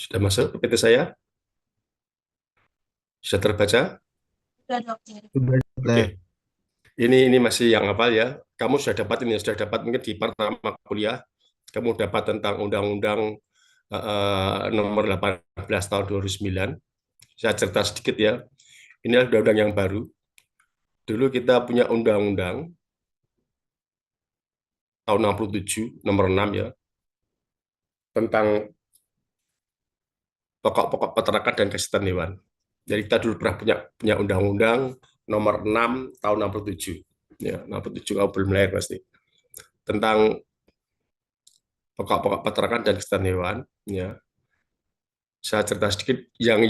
Sudah masuk PPT saya? Sudah terbaca? Sudah dokter. Sudah, dokter. Oke. Ini masih yang apa ya? Kamu sudah dapat ini, sudah dapat mungkin di pertama kuliah, kamu dapat tentang Undang-Undang nomor 18 tahun 2009. Saya cerita sedikit ya. Ini adalah undang-undang yang baru. Dulu kita punya undang-undang tahun 67, nomor 6 ya, tentang pokok-pokok peternakan dan kesehatan hewan. Jadi kita dulu pernah punya undang-undang nomor 6 tahun 67. Ya, 67 kamu belum lahir pasti. Tentang pokok-pokok peternakan dan kesehatan hewan, ya. Saya cerita sedikit yang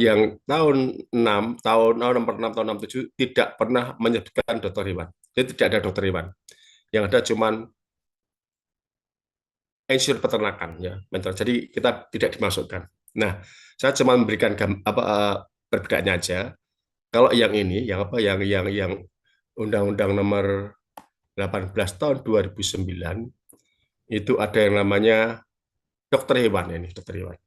tahun 6 nomor 6 tahun 67 tidak pernah menyebutkan dokter hewan. Jadi tidak ada dokter hewan. Yang ada cuman ensur peternakan ya, mentor. Jadi kita tidak dimasukkan. Nah, saya cuma memberikan perbedaannya aja. Kalau yang ini, yang apa, yang Undang-Undang nomor 18 tahun 2009 itu ada yang namanya dokter hewan ini, dokter hewan.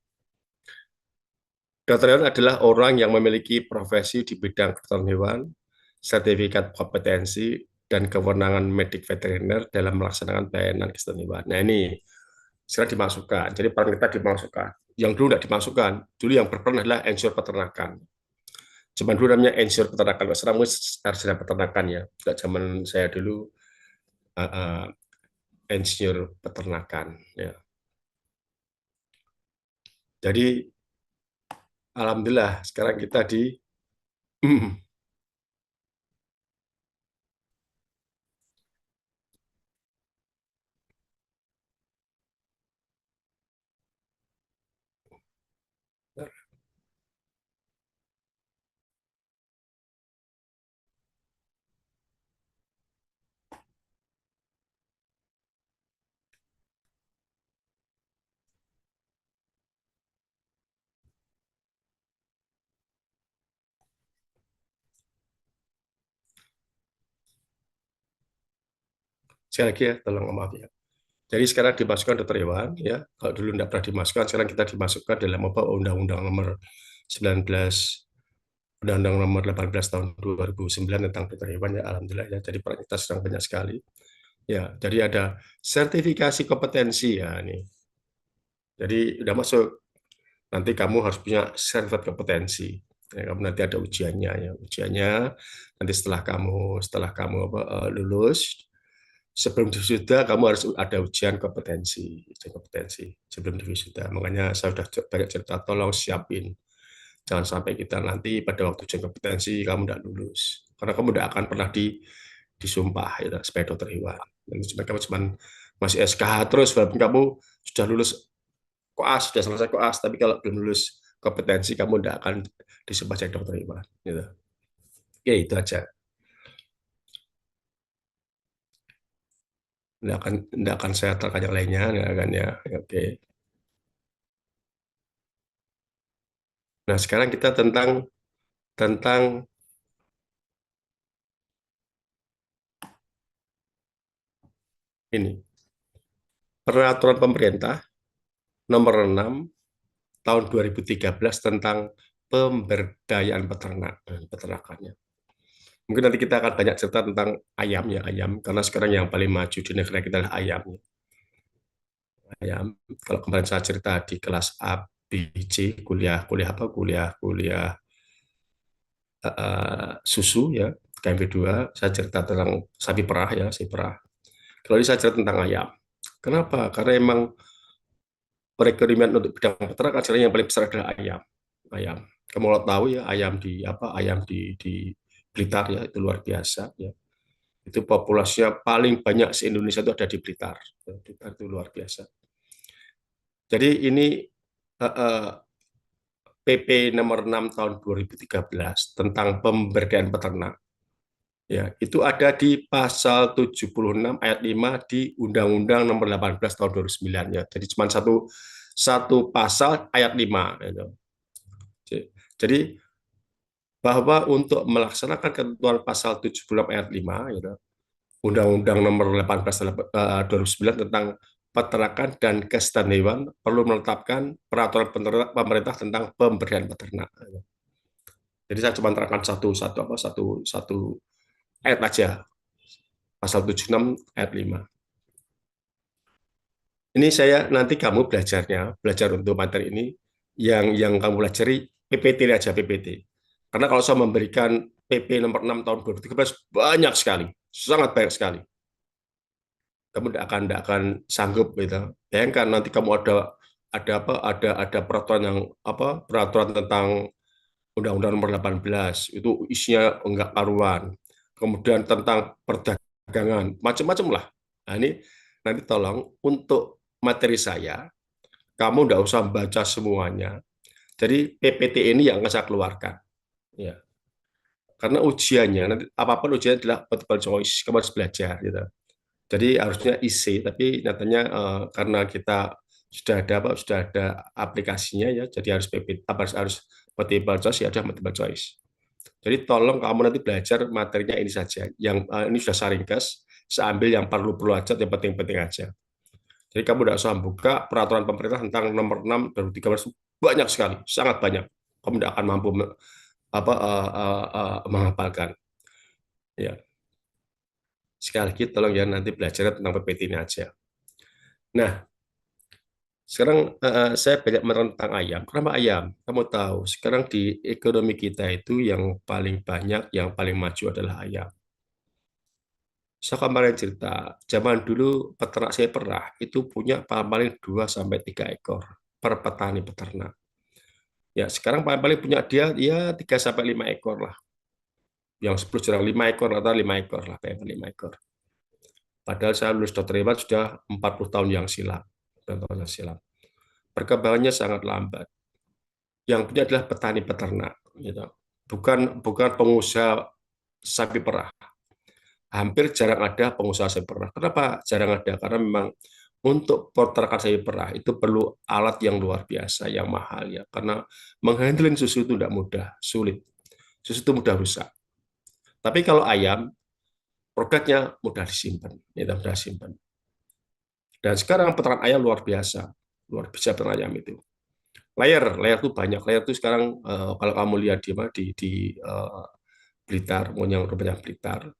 Dokter hewan adalah orang yang memiliki profesi di bidang kedokteran hewan, sertifikat kompetensi, dan kewenangan medik veteriner dalam melaksanakan pelayanan kesehatan hewan. Nah ini sekarang dimasukkan, jadi peran kita dimasukkan. Yang dulu tidak dimasukkan, dulu yang berperan adalah ensur peternakan. Cuman dulu namanya ensur peternakan, sekarang harus ada peternakan ya. Tidak zaman saya dulu ensur peternakan. Ya. Jadi alhamdulillah sekarang kita di sekali lagi ya, tolong maaf ya. Jadi sekarang dimasukkan dokter hewan ya. Kalau dulu tidak pernah dimasukkan, sekarang kita dimasukkan dalam apa Undang-Undang nomor 19 Undang-Undang nomor 18 tahun 2009 tentang dokter hewan ya, alhamdulillah ya. Jadi peran kita sedang banyak sekali. Ya, jadi ada sertifikasi kompetensi ya ini. Jadi udah masuk. Nanti kamu harus punya sertifikat kompetensi. Ya, kamu nanti ada ujiannya ya. Ujiannya nanti setelah kamu lulus, sebelum wisuda kamu harus ada ujian kompetensi sebelum wisuda. Makanya saya sudah banyak cerita, tolong siapin. Jangan sampai kita nanti pada waktu ujian kompetensi kamu tidak lulus. Karena kamu tidak akan pernah disumpah ya, sebagai dokter hewan. Dan kamu cuma masih SKH terus, walaupun kamu sudah lulus koas, sudah selesai koas, tapi kalau belum lulus kompetensi kamu tidak akan disumpah jadi dokter hewan. Gitu. Oke, itu aja. Tidak akan saya terangkan yang lainnya, nggak akan ya. Oke. Nah, sekarang kita tentang ini peraturan pemerintah nomor 6 tahun 2013 tentang pemberdayaan peternakannya. Mungkin nanti kita akan banyak cerita tentang ayam ya, ayam, karena sekarang yang paling maju di negara kita adalah ayam. Ayam. Kalau kemarin saya cerita di kelas A, B, C, kuliah susu ya, KMP2, saya cerita tentang sapi perah ya, sapi perah. Kalau ini saya cerita tentang ayam. Kenapa? Karena emang perekonomian untuk bidang peternakan sekarang yang paling besar adalah ayam. Ayam. Kamu kalau tahu ya, ayam di Blitar ya, itu luar biasa ya. Itu populasinya paling banyak se-Indonesia itu ada di Blitar. Blitar itu luar biasa. Jadi ini PP nomor 6 tahun 2013 tentang pemberdayaan peternak. Ya, itu ada di pasal 76 ayat 5 di Undang-Undang nomor 18 tahun 2009 ya. Jadi cuma satu pasal ayat 5 gitu. Jadi bahwa untuk melaksanakan ketentuan pasal 76 ayat 5 gitu, Undang-Undang nomor 18 2009 tentang Peternakan dan Kesehatan Hewan perlu menetapkan peraturan pemerintah tentang pemberdayaan peternak. Jadi saya cuma terangkan satu ayat aja, pasal 76 ayat 5. Ini saya nanti kamu belajar untuk materi ini yang kamu pelajari PPT aja PPT. Karena kalau saya memberikan PP nomor 6 tahun 2013 banyak sekali, sangat banyak sekali. Kamu tidak akan sanggup gitu. Bayangkan nanti kamu ada peraturan yang peraturan tentang Undang-Undang Nomor 18 itu isinya enggak karuan. Kemudian tentang perdagangan, macam-macam lah. Nah, ini nanti tolong untuk materi saya, kamu enggak usah baca semuanya. Jadi PPT ini yang akan saya keluarkan. Ya. Karena ujiannya, nanti apapun ujiannya adalah multiple choice, kamu harus belajar gitu. Jadi harusnya isi, tapi nyatanya karena kita sudah ada aplikasinya ya, jadi harus harus multiple choice ya, ada multiple choice. Jadi tolong kamu nanti belajar materinya ini saja. Yang ini sudah saya ringkas, saya ambil yang perlu-perlu aja, yang penting-penting aja. Jadi kamu tidak usah buka peraturan pemerintah tentang nomor 6 2013 banyak sekali, sangat banyak. Kamu tidak akan mampu menghafalkan. Ya, sekali lagi tolong ya nanti belajar tentang PPT ini aja. Nah, sekarang saya banyak menerangkan tentang ayam. Kenapa ayam? Kamu tahu, sekarang di ekonomi kita itu yang paling banyak, yang paling maju adalah ayam. Saya kemarin cerita, zaman dulu peternak saya perah itu punya paling 2 sampai 3 ekor per petani peternak. Ya, sekarang paling punya dia ya 3 sampai 5 ekor lah. Yang 10 jarang 5 ekor atau 5 ekor lah, kayak 5 ekor. Padahal saya lulus dokter hewan sudah 40 tahun yang silam. Perkembangannya sangat lambat. Yang punya adalah petani peternak, gitu. Bukan pengusaha sapi perah. Hampir jarang ada pengusaha sapi perah. Kenapa jarang ada? Karena memang untuk peternakan sapi perah itu perlu alat yang luar biasa, yang mahal ya. Karena menghandling susu itu tidak mudah, sulit. Susu itu mudah rusak. Tapi kalau ayam, produknya mudah disimpan, ya, mudah disimpan. Dan sekarang peternak ayam luar biasa peternak ayam itu. Layer itu banyak. Layer itu sekarang kalau kamu lihat di Blitar, yang rumahnya Blitar,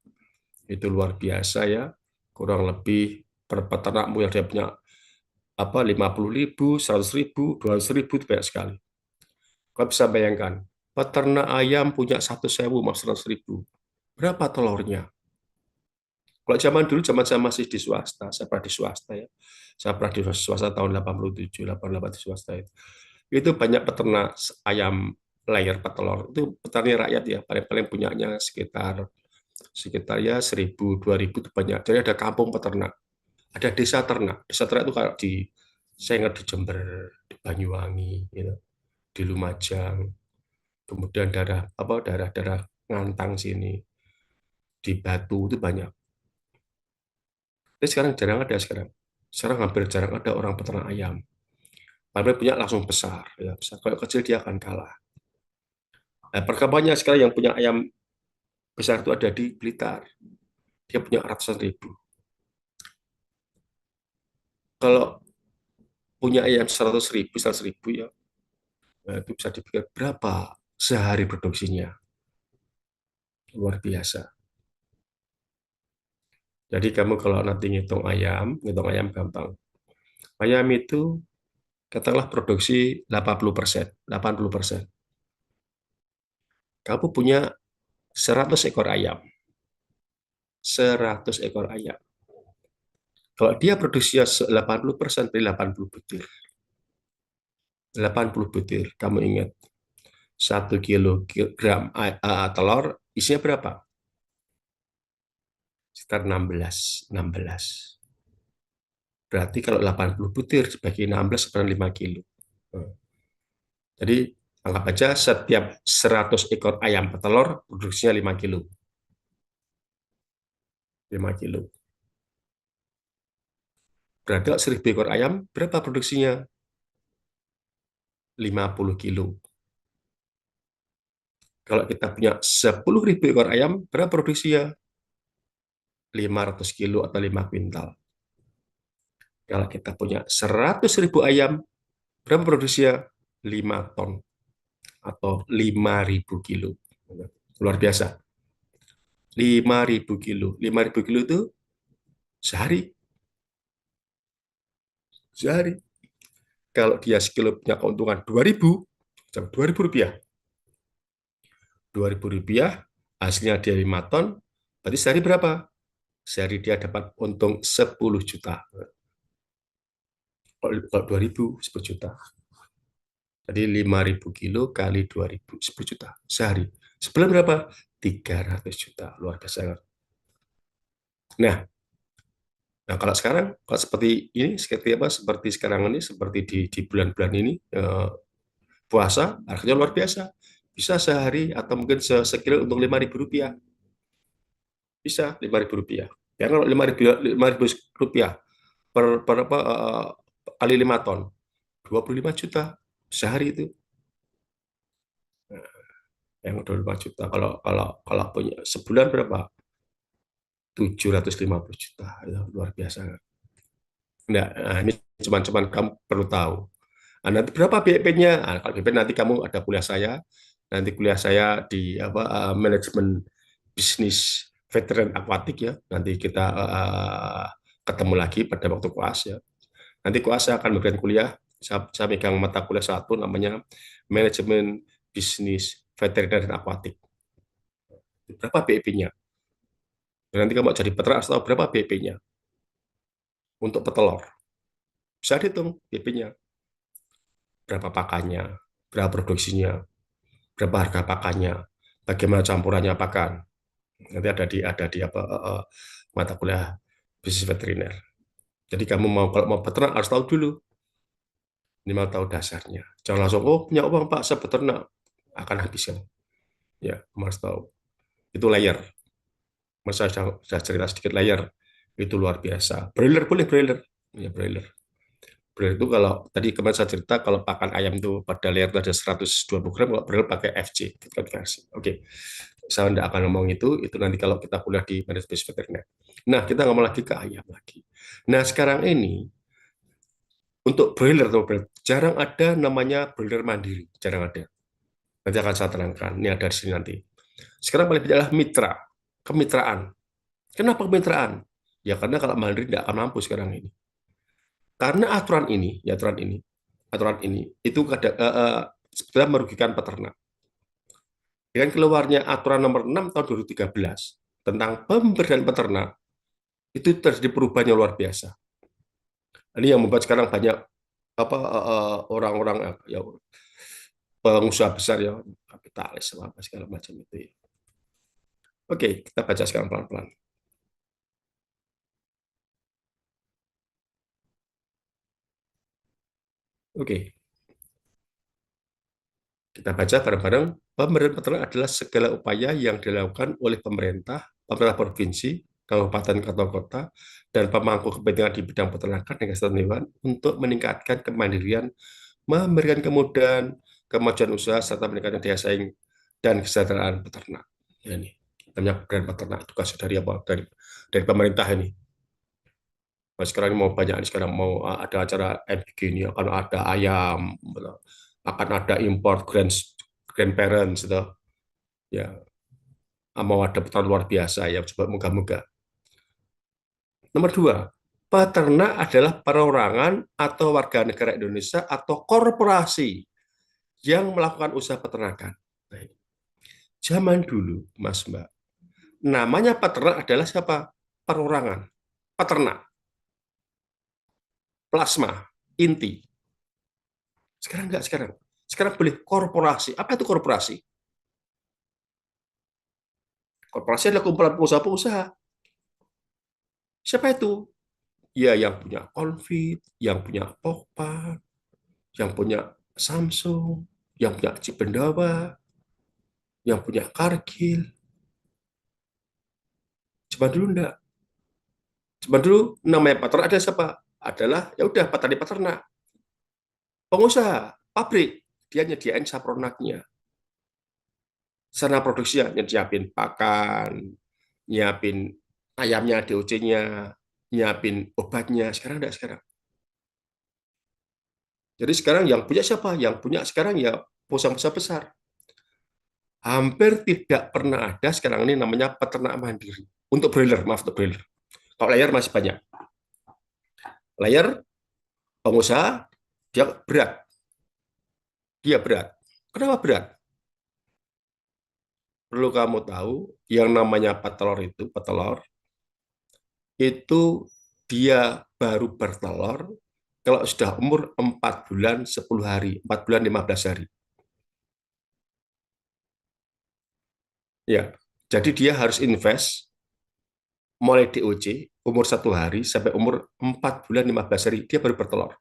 itu luar biasa ya. Kurang lebih per peternakmu yang dia punya 50.000, 100.000, 200.000 itu banyak sekali. Kau bisa bayangkan, peternak ayam punya 1.000 sama 100.000. Berapa telurnya? Kalau zaman dulu, zaman saya masih di swasta, saya pernah di swasta ya. Saya pernah di swasta tahun 87, 88 di swasta itu. Itu banyak peternak ayam layer petelur. Itu petani rakyat ya, paling-paling punyanya sekitar ya 1.000, 2.000 itu banyak. Jadi ada kampung peternak, ada desa ternak. Desa ternak itu kalau saya ingat di Jember, di Banyuwangi, gitu, di Lumajang, kemudian daerah-daerah Ngantang sini, di Batu itu banyak. Tapi sekarang jarang ada sekarang. Sekarang hampir jarang ada orang peternak ayam. Padahal punya langsung besar, ya besar. Kalau kecil dia akan kalah. Nah, perkembangannya sekarang yang punya ayam besar itu ada di Blitar. Dia punya ratusan ribu. Kalau punya ayam 100.000 ya, nah, itu bisa dipikir berapa sehari produksinya. Luar biasa. Jadi kamu kalau nanti ngitung ayam gampang. Ayam itu katakanlah produksi 80%, 80%. Kamu punya 100 ekor ayam. 100 ekor ayam. Kalau dia produksinya 80%, dari 80 butir. 80 butir. Kamu ingat, 1 kilogram telur isinya berapa? Sekitar 16. Berarti kalau 80 butir dibagi 16 sekitar 5 kilo. Jadi anggap aja setiap 100 ekor ayam petelur produksinya 5 kilo. 5 kilo. Berarti kalau 1.000 ekor ayam, berapa produksinya? 50 kilo. Kalau kita punya 10.000 ekor ayam, berapa produksinya? 500 kilo atau 5 kuintal. Kalau kita punya 100.000 ayam, berapa produksinya? 5 ton atau 5.000 kilo. Luar biasa. 5.000 kilo. 5.000 kilo itu sehari. Sehari. Kalau dia sekilo punya keuntungan 2.000, 2.000 rupiah. 2.000 rupiah, hasilnya dia 5 ton, berarti sehari berapa? Sehari dia dapat untung 10 juta. Kalau 2.000, 10 juta. Jadi 5.000 kilo kali 2.000, 10 juta sehari. Sebulan berapa? 300 juta. Luar biasa. Nah, kalau sekarang, kalau seperti ini, seperti apa? Seperti sekarang ini, seperti di bulan-bulan ini, puasa, harganya luar biasa. Bisa sehari atau mungkin sekilo untuk 5.000 rupiah. Bisa 5.000 rupiah. Ya, kalau 5.000 rupiah per apa, kali 5 ton, 25 juta sehari itu. Yang 25 juta. Kalau punya sebulan berapa? 750 juta. Itu luar biasa. Nah, ini cuman kamu perlu tahu. Nah, nanti berapa BIP-nya? Nah, kalau BIP nanti kamu ada kuliah saya, nanti kuliah saya di apa, manajemen bisnis veteran akuatik ya. Nanti kita ketemu lagi pada waktu koas ya. Nanti koas saya akan memberikan kuliah. Saya megang mata kuliah satu namanya manajemen bisnis veteriner dan akuatik. Berapa BIP-nya? Nanti kamu jadi peternak atau berapa BIP-nya untuk petelur? Bisa dihitung BIP-nya. Berapa pakannya, berapa produksinya, berapa harga pakannya, bagaimana campurannya pakan. Nanti ada di apa, mata kuliah bisnis veteriner. Jadi kamu kalau mau peternak harus tahu dulu, ini mau tahu dasarnya. Jangan langsung, oh punya uang Pak, saya peternak, akan habis kan. Ya, kamu harus tahu. Itu layer. Masa saya cerita sedikit layer. Itu luar biasa. Broiler boleh broiler. Ya, broiler. Broiler itu kalau tadi kemarin saya cerita kalau pakan ayam itu pada layer itu ada 120 gram, kalau broiler pakai FJ, versi. Oke, saya tidak akan ngomong itu nanti kalau kita kuliah di manajemen veteriner. Nah, kita ngomong lagi ke ayam lagi. Nah, sekarang ini untuk broiler atau broiler, jarang ada namanya broiler mandiri, jarang ada. Nanti akan saya terangkan, ini ada di sini nanti. Sekarang paling banyak adalah mitra, kemitraan. Kenapa kemitraan? Ya karena kalau mandiri tidak akan mampu sekarang ini. Karena aturan ini itu sebetulnya merugikan peternak. Dengan keluarnya aturan nomor 6 tahun 2013 tentang pemberdayaan peternak, itu terjadi perubahan yang luar biasa. Ini yang membuat sekarang banyak apa orang-orang ya pengusaha besar ya kapitalis apa segala macam itu ya. Oke, kita baca sekarang pelan-pelan. Oke, kita baca bareng-bareng. Pemberdayaan peternak adalah segala upaya yang dilakukan oleh pemerintah, pemerintah provinsi, kabupaten atau kota, dan pemangku kepentingan di bidang peternakan dan kesehatan hewan untuk meningkatkan kemandirian, memberikan kemudahan, kemajuan usaha, serta meningkatkan daya saing dan kesejahteraan peternak. Ya, ini banyak brand peternak tugas dari apa? Dari pemerintah ini. Nah, sekarang ini mau banyak, sekarang mau ada acara MBG ini akan ada ayam, akan ada import grandparents, gitu. Ya, mau ada peternak luar biasa ya, coba moga-moga. Nomor dua, peternak adalah perorangan atau warga negara Indonesia atau korporasi yang melakukan usaha peternakan. Nah, zaman dulu, Mas Mbak, namanya peternak adalah siapa? Perorangan, peternak, plasma, inti. Sekarang enggak, sekarang. Sekarang boleh korporasi. Apa itu korporasi? Korporasi adalah kumpulan pengusaha-pengusaha. Siapa itu? Ya, yang punya Confit, yang punya Pokpan, yang punya Samsung, yang punya Cipendawa, yang punya Cargill. Coba dulu enggak. Coba dulu namanya peternak ada siapa? Adalah ya udah petani peternak, pengusaha, pabrik. Dia nyediain sapronaknya. Sarana produksinya nyiapin pakan, nyiapin ayamnya, DOC-nya, nyiapin obatnya. Sekarang enggak sekarang. Jadi sekarang yang punya siapa? Yang punya sekarang ya pengusaha besar. Hampir tidak pernah ada sekarang ini namanya peternak mandiri. Untuk broiler, maaf, untuk broiler. Kalau layar masih banyak. Layar pengusaha, dia berat. Dia berat. Kenapa berat? Perlu kamu tahu, yang namanya petelur itu dia baru bertelur kalau sudah umur 4 bulan 10 hari, 4 bulan 15 hari. Ya, jadi dia harus invest mulai DOC umur 1 hari sampai umur 4 bulan 15 hari, dia baru bertelur.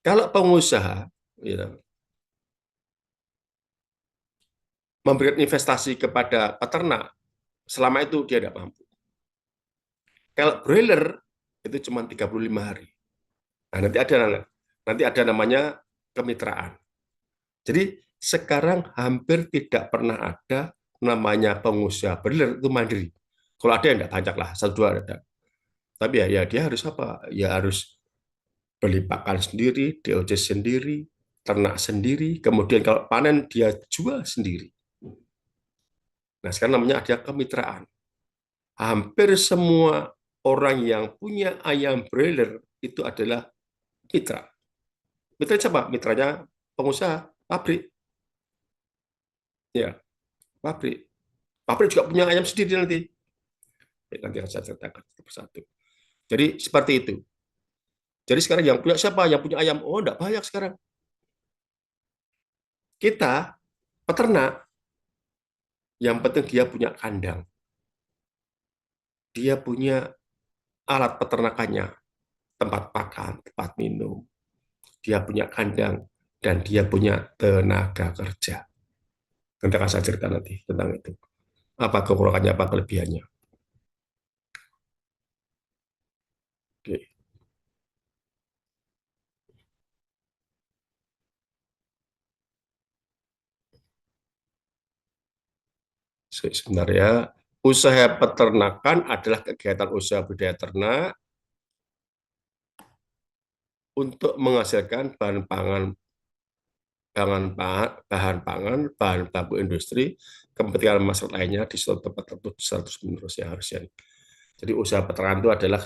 Kalau pengusaha ya, memberikan investasi kepada peternak, selama itu dia tidak mampu. Kalau broiler itu cuma 35 hari. Nah, nanti ada namanya kemitraan. Jadi sekarang hampir tidak pernah ada namanya pengusaha broiler itu mandiri. Kalau ada ya tidak banyak lah, satu dua ada. Tapi ya dia harus apa? Ya harus beli pakan sendiri, DOC sendiri, ternak sendiri, kemudian kalau panen dia jual sendiri. Nah sekarang namanya ada kemitraan. Hampir semua orang yang punya ayam broiler itu adalah mitra. Mitra siapa? Mitranya pengusaha, pabrik. Ya, pabrik. Pabrik juga punya ayam sendiri nanti. Nanti akan saya ceritakan satu persatu. Jadi seperti itu. Jadi sekarang yang punya siapa? Yang punya ayam? Oh, enggak banyak sekarang. Kita, peternak, yang penting dia punya kandang. Dia punya alat peternakannya, tempat pakan, tempat minum. Dia punya kandang, dan dia punya tenaga kerja. Nanti akan saya cerita nanti tentang itu. Apa kekurangannya, apa kelebihannya. Oke. Sebenarnya usaha peternakan adalah kegiatan usaha budaya ternak untuk menghasilkan bahan pangan, bahan baku industri, kepentingan masyarakat lainnya di suatu tempat tertentu terus menerus ya harusnya. Jadi usaha peternakan itu adalah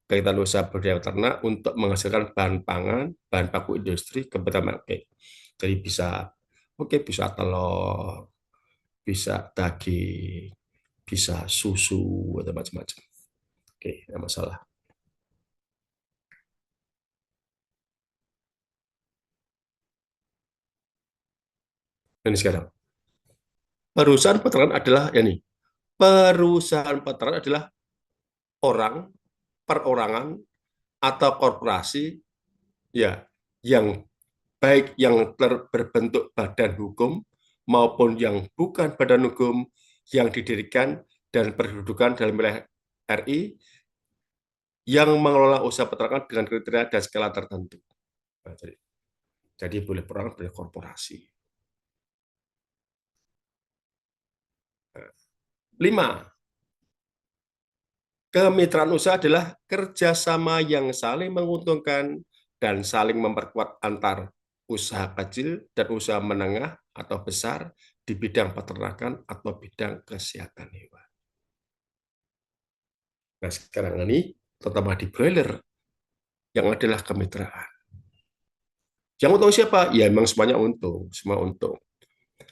kegiatan usaha budaya ternak untuk menghasilkan bahan pangan, bahan baku industri, kepentingan masyarakat. Jadi bisa telur, bisa daging, bisa susu atau macam-macam. Oke, nggak masalah. Ini sekarang perusahaan peternakan adalah orang, perorangan atau korporasi ya yang baik yang berbentuk badan hukum maupun yang bukan badan hukum yang didirikan dan berkedudukan dalam wilayah RI yang mengelola usaha peternakan dengan kriteria dan skala tertentu. Nah, jadi boleh perorangan, boleh korporasi. Nah, 5. Kemitraan usaha adalah kerjasama yang saling menguntungkan dan saling memperkuat antar usaha kecil dan usaha menengah atau besar di bidang peternakan atau bidang kesehatan hewan. Nah, sekarang ini, terutama di broiler, yang adalah kemitraan. Yang untung siapa? Ya, memang semuanya untung, semua untung.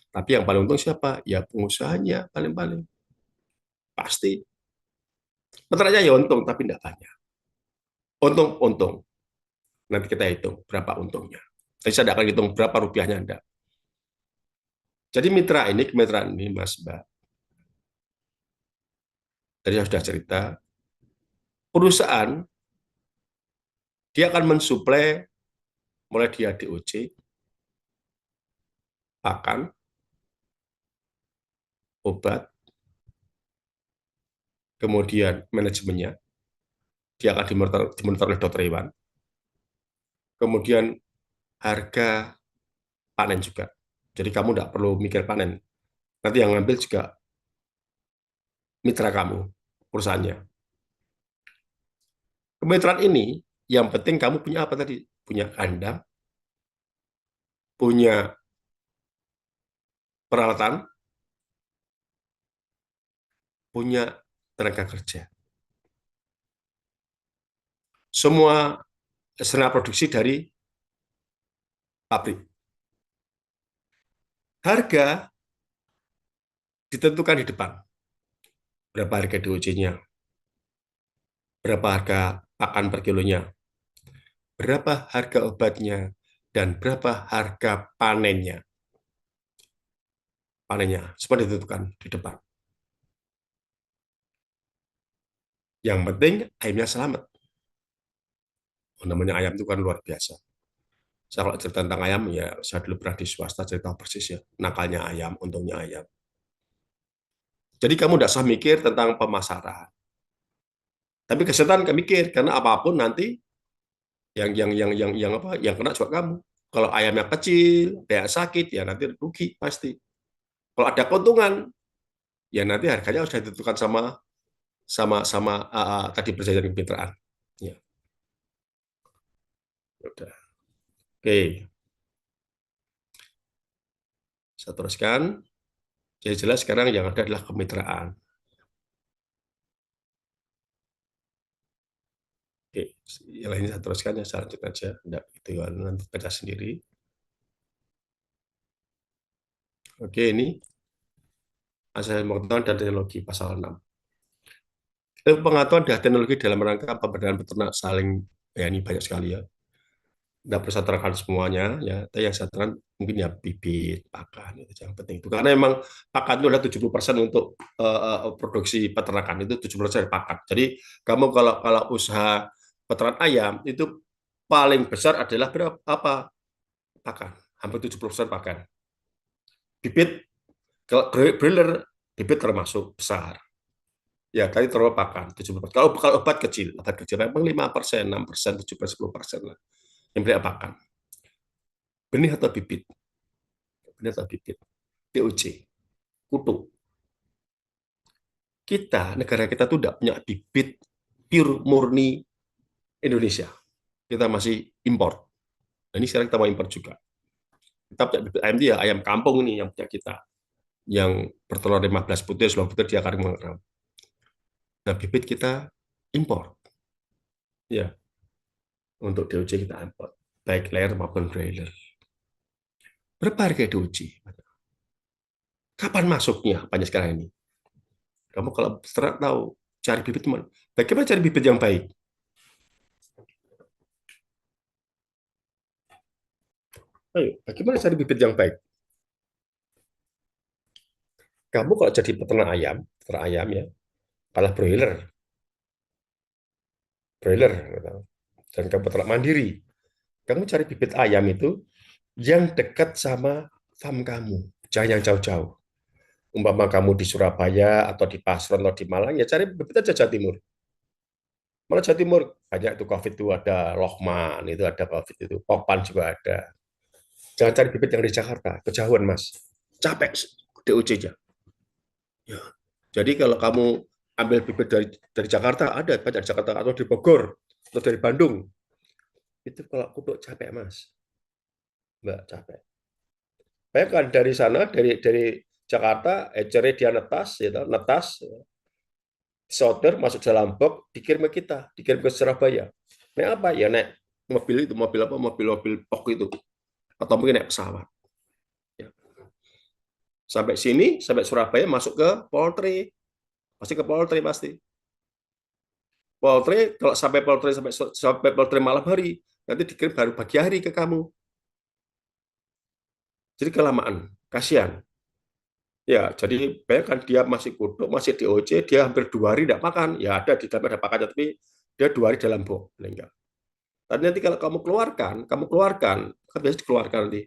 Tapi yang paling untung siapa? Ya, pengusahanya paling-paling. Pasti. Peternaknya ya untung, tapi tidak banyak. Untung. Nanti kita hitung berapa untungnya. Tapi saya tidak akan hitung berapa rupiahnya Anda. Jadi kemitraan ini Mas Mbak, tadi saya sudah cerita, perusahaan dia akan mensuplai mulai dia DOC, pakan, obat, kemudian manajemennya, dia akan dimonitor oleh dokter hewan, kemudian harga panen juga. Jadi kamu tidak perlu mikir panen. Nanti yang ngambil juga mitra kamu, perusahaannya. Kemitraan ini Yang penting kamu punya apa tadi? Punya kandang, punya peralatan, punya tenaga kerja. Semua senap produksi dari pabrik. Harga ditentukan di depan. Berapa harga DOC-nya, berapa harga pakan per kilonya, berapa harga obatnya, dan berapa harga panennya. Panennya, semua ditentukan di depan. Yang penting ayamnya selamat. Namanya ayam itu kan luar biasa. Saya kalau cerita tentang ayam, ya saya dulu pernah di swasta, cerita persis ya. Nakalnya ayam, untungnya ayam. Jadi kamu tidak usah mikir tentang pemasaran. Tapi kesehatan kamu mikir, karena apapun nanti yang apa yang kena juga kamu. Kalau ayamnya kecil, dia sakit, ya nanti rugi pasti. Kalau ada keuntungan, ya nanti harganya sudah ditentukan sama tadi perjanjian kemitraan. Ya, udah. Oke, saya teruskan. Jadi jelas sekarang yang ada adalah kemitraan. Oke, yang lain saya teruskan ya, saya lanjut aja. Enggak, itu nanti baca sendiri. Oke, ini asas pengetahuan dan teknologi pasal 6. Pengetahuan dan teknologi dalam rangka pemberdayaan peternak saling, ya ini banyak sekali ya. Nggak perlu saya terangkan semuanya ya, tapi yang saya terangkan mungkin ya bibit, pakan, itu yang penting itu. Karena memang pakan itu adalah 70% untuk produksi peternakan, itu 70% dari pakan. Jadi kamu kalau kalau usaha peternak ayam itu paling besar adalah berapa apa? Pakan. Hampir 70% pakan. Bibit kalau broiler bibit termasuk besar. Ya, tadi terlalu pakan 70%. Kalau obat kecil, memang 5%, 6%, 7%, 10% lah. Yang beri pakan. Benih atau bibit? Benih atau bibit? TOC, kutu. Negara kita tuh tidak punya bibit pure murni Indonesia. Kita masih impor. Nah, ini sekarang kita mau impor juga. Kita punya bibit ayam dia, ayam kampung ini yang punya kita. Yang bertelur 15 butir, 10 butir dia akan mengeram. Nah, bibit kita impor. Ya, untuk DOC kita impor. Baik layer maupun broiler. Berapa harga DOC? Kapan masuknya? Banyak sekarang ini. Kamu kalau tahu cari bibit mana? Bagaimana cari bibit yang baik? Ayo, bagaimana cari bibit yang baik? Kamu kalau jadi peternak ayam ya, kalah broiler, broiler, gitu. Dan kamu peternak mandiri. Kamu cari bibit ayam itu yang dekat sama farm kamu, jangan yang jauh-jauh. Umpama kamu di Surabaya atau di Pasron atau di Malang, ya cari bibit aja Jawa Timur. Malah Jawa Timur banyak itu COVID itu ada Lohman, itu ada COVID itu, Popan juga ada. Jangan cari bibit yang di Jakarta, kejauhan Mas. Capek DOC-nya. Ya. Jadi kalau kamu ambil bibit dari Jakarta, ada banyak di Jakarta atau di Bogor atau dari Bandung. Itu kalau kutuk capek Mas, Mbak capek. Saya kan dari sana dari Jakarta, cari dia netas, gitu, netas, solder masuk dalam box, dikirim ke kita, dikirim ke Surabaya. Naik apa? Ya naik mobil itu, mobil apa? Mobil box itu, atau mungkin naik pesawat. Ya. Sampai sini, sampai Surabaya masuk ke poultry, pasti ke poultry pasti. Poultry kalau sampai poultry malam hari, nanti dikirim baru pagi hari ke kamu. Jadi kelamaan, kasihan. Ya, jadi bayangkan dia masih kutuk, masih DOC, dia hampir 2 hari tidak makan. Ya ada di dalam ada pakannya, tapi dia 2 hari dalam box meninggal. Tapi nanti kalau kamu keluarkan, kan biasa dikeluarkan nanti,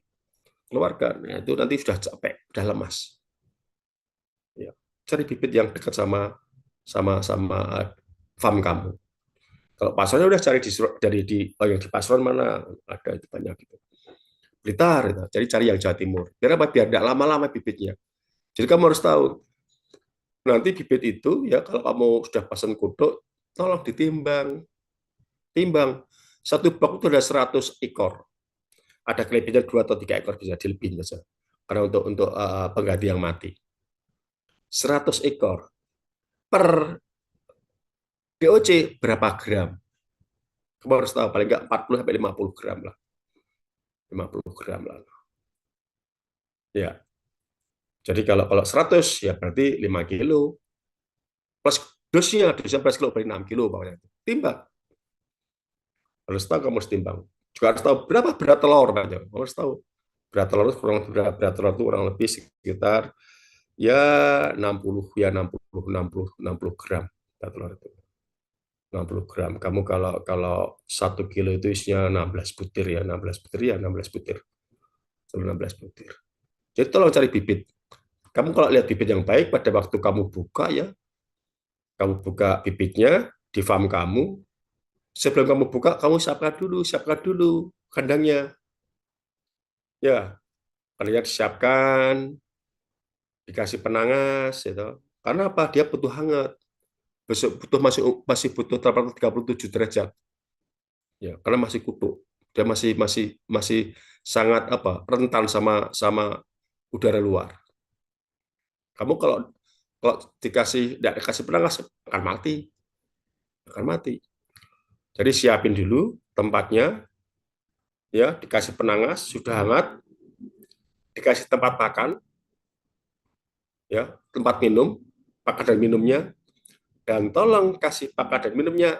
keluarkan. Ya, itu nanti sudah capek, sudah lemas. Ya, cari bibit yang dekat sama sama sama farm kamu. Kalau pasarnya udah cari yang di pasaran mana ada itu banyak gitu. Blitar, gitu. Jadi cari yang Jawa Timur. Biar apa? Biar tidak lama-lama bibitnya. Jadi kamu harus tahu nanti bibit itu ya kalau kamu sudah pasang kodok, tolong ditimbang, timbang. Satu box itu ada 100 ekor. Ada kelebihan 2 atau 3 ekor bisa dilebihin saja. Karena untuk pengganti yang mati. 100 ekor per DOC berapa gram? Kamu harus tahu paling nggak 40 sampai 50 gram lah. 50 gram lah. Ya. Jadi kalau 100 ya berarti 5 kilo. Plus dosnya plus kilo berarti 6 kilo bawahnya. Timbang. Harus tahu kamu harus timbang. Juga harus tahu berapa berat telur. Kamu harus tahu. Berat telur itu berat telur itu kurang lebih sekitar ya 60 ya 60 gram berat telur itu. 60 gram. Kamu kalau kalau 1 kilo itu isinya 16 butir ya, 16 butir ya, 16 butir. 16 butir. Jadi tolong cari bibit. Kamu kalau lihat bibit yang baik pada waktu kamu buka ya, kamu buka bibitnya di farm kamu. Sebelum kamu buka, kamu siapkan dulu kandangnya. Ya, kalian siapkan, dikasih penangas, gitu. Karena apa? Dia butuh hangat. Besok butuh masih butuh 37 derajat. Ya, karena masih kutu. Dia masih sangat apa? Rentan sama sama udara luar. Kamu kalau kalau tidak dikasih penangas akan mati, akan mati. Jadi siapin dulu tempatnya, ya dikasih penangas sudah hangat, dikasih tempat makan, ya tempat minum, pakan dan minumnya, dan tolong kasih pakan dan minumnya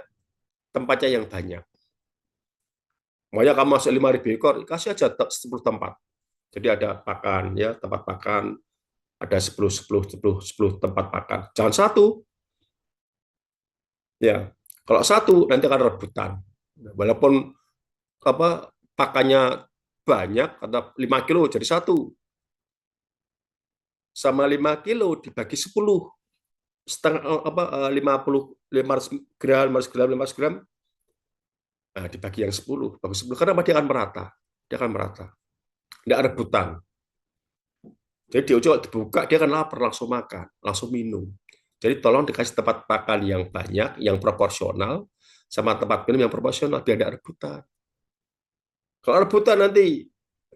tempatnya yang banyak. Makanya kamu masuk 5.000 ekor, kasih aja 10 tempat. Jadi ada pakan, ya tempat pakan, ada 10 tempat pakan. Jangan satu, ya. Kalau satu nanti akan rebutan. Walaupun apa pakannya banyak, atau 5 kilo jadi satu, sama 5 kilo dibagi 10, setengah apa 50 500 gram 500 gram 500 gram, nah, dibagi yang 10 bagi 10 karena dia akan merata, tidak rebutan. Jadi dia coba dibuka dia akan lapar langsung makan langsung minum. Jadi tolong dikasih tempat makan yang banyak yang proporsional sama tempat minum yang proporsional biar tidak rebutan. Kalau rebutan nanti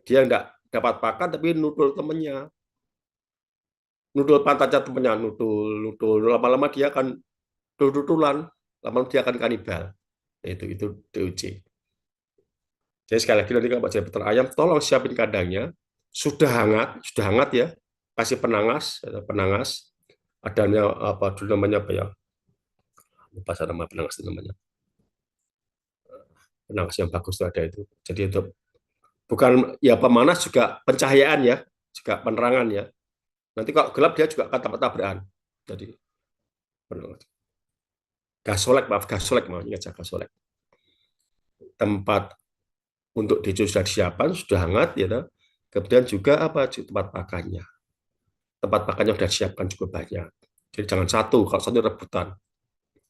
dia tidak dapat pakan tapi nudul temennya, nudul pantatnya temennya, nudul lama-lama dia akan tutulan, lama-lama dia akan kanibal. Itu DOC. Jadi sekali lagi nanti kalau jadi peternak ayam, tolong siapin kandangnya, sudah hangat ya, kasih penangas, ada apa dulu namanya apa ya, lupa saya nama penangas itu namanya, penangas yang bagus itu ada itu. Jadi untuk bukan ya pemanas juga pencahayaan ya, juga penerangan ya. Nanti kalau gelap dia juga akan tabrakan. Jadi penangas. Gasolek mau ingat saya gasolek. Tempat untuk dicuci sudah disiapkan, sudah hangat ya. Kemudian juga apa tempat pakannya. Tempat makannya sudah disiapkan cukup banyak. Jadi jangan satu, kalau satu rebutan.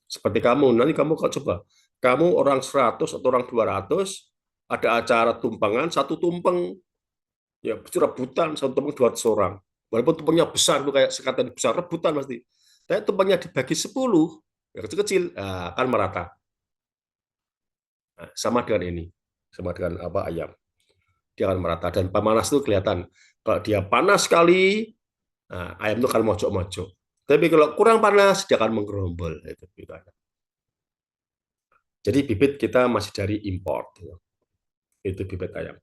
Seperti kamu, nanti kamu kalau coba, kamu orang 100 atau orang 200, ada acara tumpangan, satu tumpeng, ya rebutan, satu tumpeng 200 orang. Walaupun tumpengnya besar, itu kayak sekatan besar, rebutan pasti. Tapi tumpengnya dibagi 10, ya kecil-kecil, nah, akan merata. Nah, sama dengan ini, sama dengan apa ayam. Dia akan merata, dan pemanas itu kelihatan. Kalau dia panas sekali, nah, ayam itu akan mojok-mojok. Tapi kalau kurang panas, dia akan menggerombol. Jadi bibit kita masih dari import. Itu bibit ayam.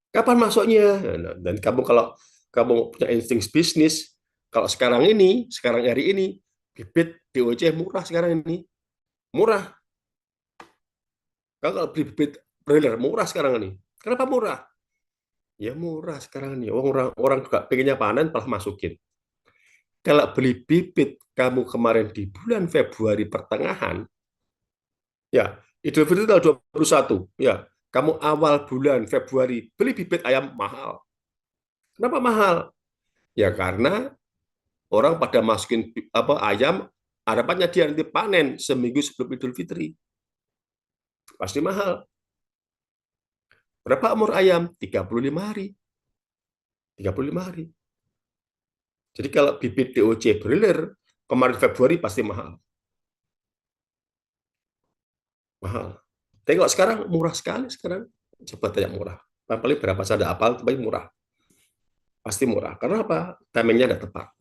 Kapan masuknya? Nah, dan kamu kalau kamu punya insting bisnis, kalau sekarang hari ini, bibit DOC murah sekarang ini. Murah. Kalau beli bibit broiler, murah sekarang ini. Kenapa murah? Ya murah sekarang ini. Orang juga pengennya panen, malah masukin. Kalau beli bibit kamu kemarin di bulan Februari pertengahan, ya, Idul Fitri tanggal 21, ya, kamu awal bulan Februari beli bibit ayam mahal. Kenapa mahal? Ya karena orang pada masukin apa ayam, harapannya dia nanti panen seminggu sebelum Idul Fitri. Pasti mahal. Berapa umur ayam? 35 hari. 35 hari. Jadi kalau bibit DOC broiler kemarin Februari pasti mahal. Mahal. Tapi kalau sekarang murah sekali sekarang. Coba tanya murah. Paling berapa saya ada apal, tapi murah. Pasti murah. Karena apa? Timingnya ada tepat.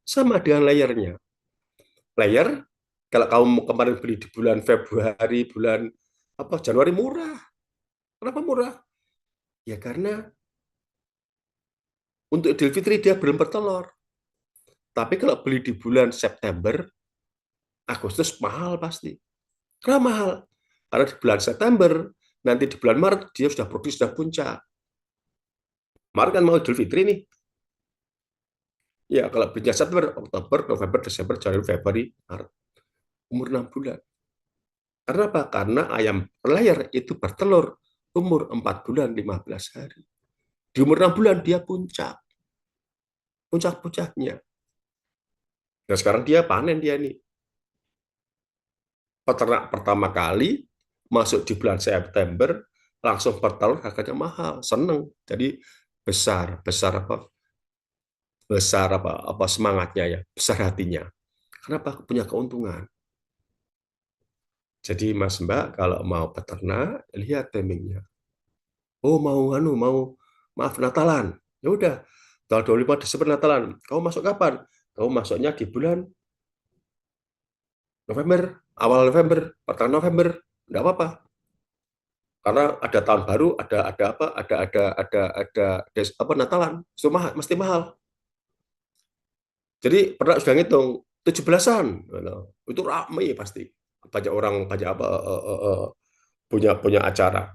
Sama dengan layernya. Layer, kalau kamu kemarin beli di bulan Februari, bulan apa Januari murah. Kenapa murah? Ya karena untuk Idul Fitri dia belum bertelur. Tapi kalau beli di bulan September, Agustus mahal pasti. Kenapa mahal? Karena di bulan September, nanti di bulan Maret dia sudah produksi sudah puncak. Maret kan mau Idul Fitri nih. Ya, kalau puncak September, Oktober, November, Desember, Januari, Februari, Maret. Umur 6 bulan. Karena apa? Karena ayam layar itu bertelur umur 4 bulan 15 hari. Di umur 6 bulan dia puncak. Puncak-puncaknya. Nah, sekarang dia panen dia nih. Peternak pertama kali masuk di bulan September langsung bertelur harganya mahal, seneng. Jadi besar, besar apa? Besar apa semangatnya ya, besar hatinya. Kenapa? Punya keuntungan. Jadi Mas Mbak kalau mau peternak lihat timingnya. Oh mau maaf Natalan. Ya udah, tanggal 25 Desember Natalan. Kamu masuk kapan? Kamu masuknya di bulan November, awal November, pertengahan November. Enggak apa-apa. Karena ada tahun baru, ada apa? Apa Natalan. Itu mahal, mesti mahal. Jadi pernah sudah ngitung 17-an. Itu ramai pasti. Banyak orang banyak apa punya punya acara.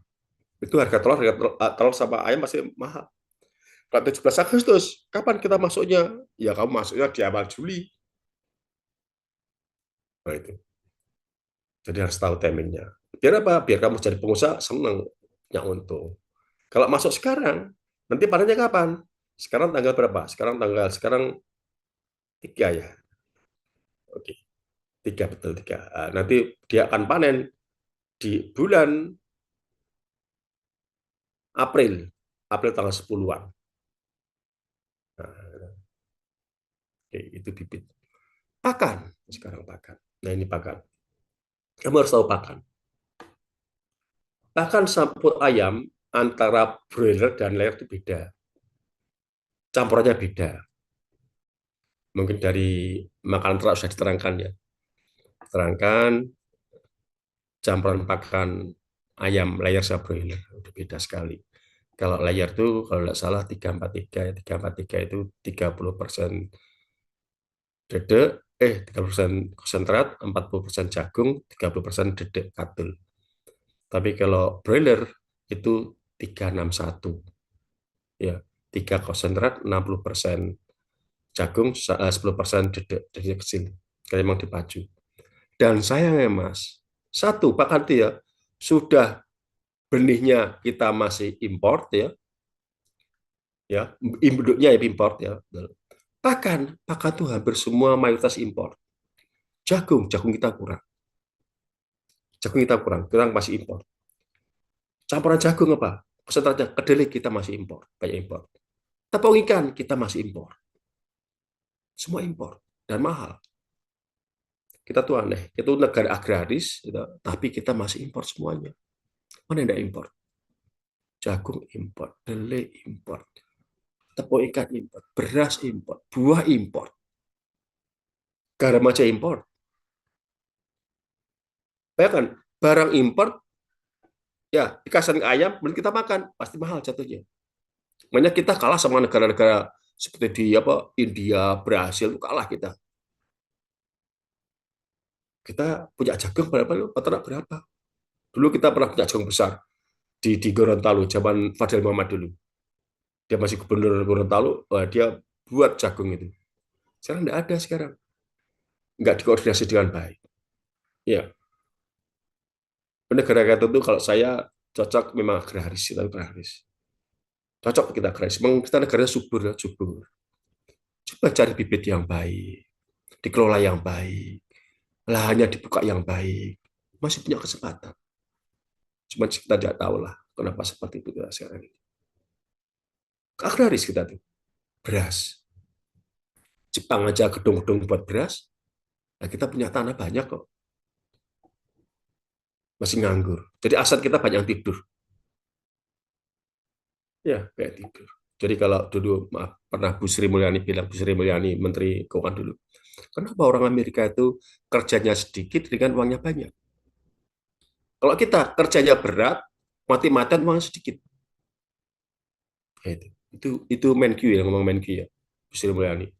Itu harga telur sama ayam masih mahal. Kalau 17 Agustus, kapan kita masuknya? Ya kamu masuknya di awal Juli. Nah, itu. Jadi harus tahu timingnya. Biar apa? Biar kamu jadi pengusaha senang, punya untung. Kalau masuk sekarang, nanti panennya kapan? Sekarang tanggal berapa? Sekarang 3 ya. Oke, 3 betul 3. Nanti dia akan panen di bulan April. April tanggal 10-an. Nah, oke, itu bibit. Pakan. Sekarang pakan. Nah, ini pakan. Kamu harus tahu pakan. Pakan sampul ayam antara broiler dan layer itu beda. Campurannya beda. Mungkin dari makanan ternak sudah diterangkan ya. Terangkan campuran pakan ayam layer sama broiler. Udah beda sekali. Kalau layer itu kalau tidak salah 343 ya. 343 itu 30% dedek, 30% konsentrat, 40% jagung, 30% dedek katul. Tapi kalau broiler itu 361 ya. 3 konsentrat, 60% jagung, 10% dedek, dedek kecil. Kalau memang dipacu. Dan sayangnya Mas, satu pakan itu ya sudah benihnya kita masih import ya induknya ya import ya. Pakan tuh hampir semua mayoritas import. Jagung kita masih impor. Campuran jagung apa? Konsentratnya kedelai kita masih impor, banyak impor. Tepung ikan kita masih impor, semua impor dan mahal. Kita tuh aneh, itu negara agraris, gitu, tapi kita masih impor semuanya. Mana yang tidak impor? Jagung impor, kedelai impor, tepung ikan impor, beras impor, buah impor, garam aja impor. Bayangkan, barang impor, ya dikasih ayam, kemudian kita makan, pasti mahal jatuhnya. Makanya kita kalah sama negara-negara seperti di apa India, Brasil, kalah kita. Kita punya jagung berapa lu? Peternak berapa? Dulu kita pernah punya jagung besar di Gorontalo, zaman Fadil Muhammad dulu. Dia masih gubernur Gorontalo, dia buat jagung itu. Sekarang nggak ada sekarang. Nggak dikoordinasi dengan baik. Ya, negara tertentu kalau saya cocok memang agraris, kita agraris. Cocok kita agraris. Memang kita negara subur, ya, subur. Coba cari bibit yang baik, dikelola yang baik, lahannya dibuka yang baik. Masih punya kesempatan. Cuma kita tidak tahu lah kenapa seperti itu kita sekarang ini. Agraris kita tuh. Beras. Jepang aja gedung-gedung buat beras. Nah, kita punya tanah banyak kok. masih nganggur. Jadi aset kita banyak yang tidur. Ya, kayak tidur. Jadi kalau dulu, maaf, pernah Bu Sri Mulyani bilang, Bu Sri Mulyani, Menteri Keuangan dulu, kenapa orang Amerika itu kerjanya sedikit dengan uangnya banyak? Kalau kita kerjanya berat, mati-matian uangnya sedikit. Ya, itu Menq yang ngomong Menq ya, Bu Sri Mulyani.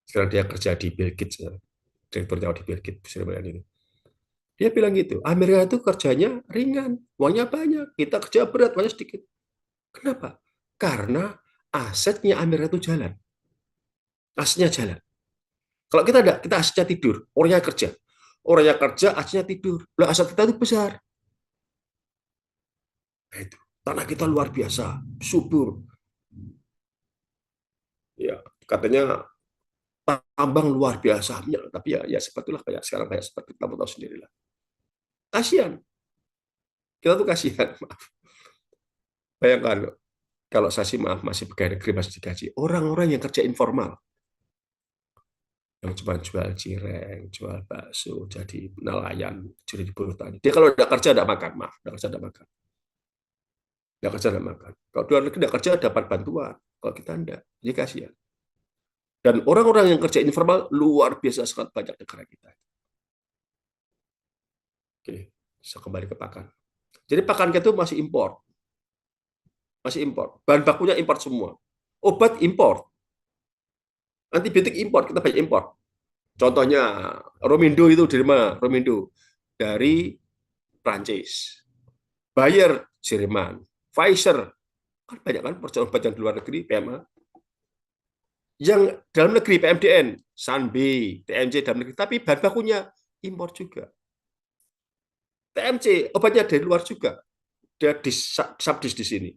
Sekarang dia kerja di Bill Gates, ya. Direktur di Bill Gates, Bu Sri Mulyani itu. Dia bilang gitu, Amerika itu kerjanya ringan, uangnya banyak, kita kerja berat, uangnya sedikit. Kenapa? Karena asetnya Amerika itu jalan, asetnya jalan. Kalau kita tidak, kita asetnya tidur, orangnya kerja, asetnya tidur. Lah aset kita itu besar. Nah, itu tanah kita luar biasa, subur. Ya, katanya tambang luar biasa, tapi ya sebetulnya kayak sekarang kayak seperti kamu tahu sendiri lah. Kasihan, kita tuh kasihan. Bayangkan kalau saya sih maaf masih pegawai negeri masih digaji. Orang-orang yang kerja informal, yang cuma jual cireng, jual bakso, jadi nelayan, jadi di buruh tani. Dia kalau tidak kerja tidak makan, maaf, tidak kerja tidak makan. Tidak kerja tidak makan. Kalau di luar negeri tidak kerja dapat bantuan. Kalau kita tidak, jadi kasihan. Dan orang-orang yang kerja informal luar biasa sangat banyak negara kita. Oke, saya kembali ke pakan. Jadi pakan kita itu masih impor, bahan bakunya impor semua, obat impor, antibiotik impor, kita banyak impor. Contohnya Romindo itu dari mana? Romindo dari Prancis, Bayer Jerman, Pfizer, kan banyak kan obat yang di luar negeri, PMA. Yang dalam negeri PMDN, Sanbe, TMC dalam negeri, tapi bahan bakunya impor juga. TMC obatnya dari luar juga, dia subdis di sini.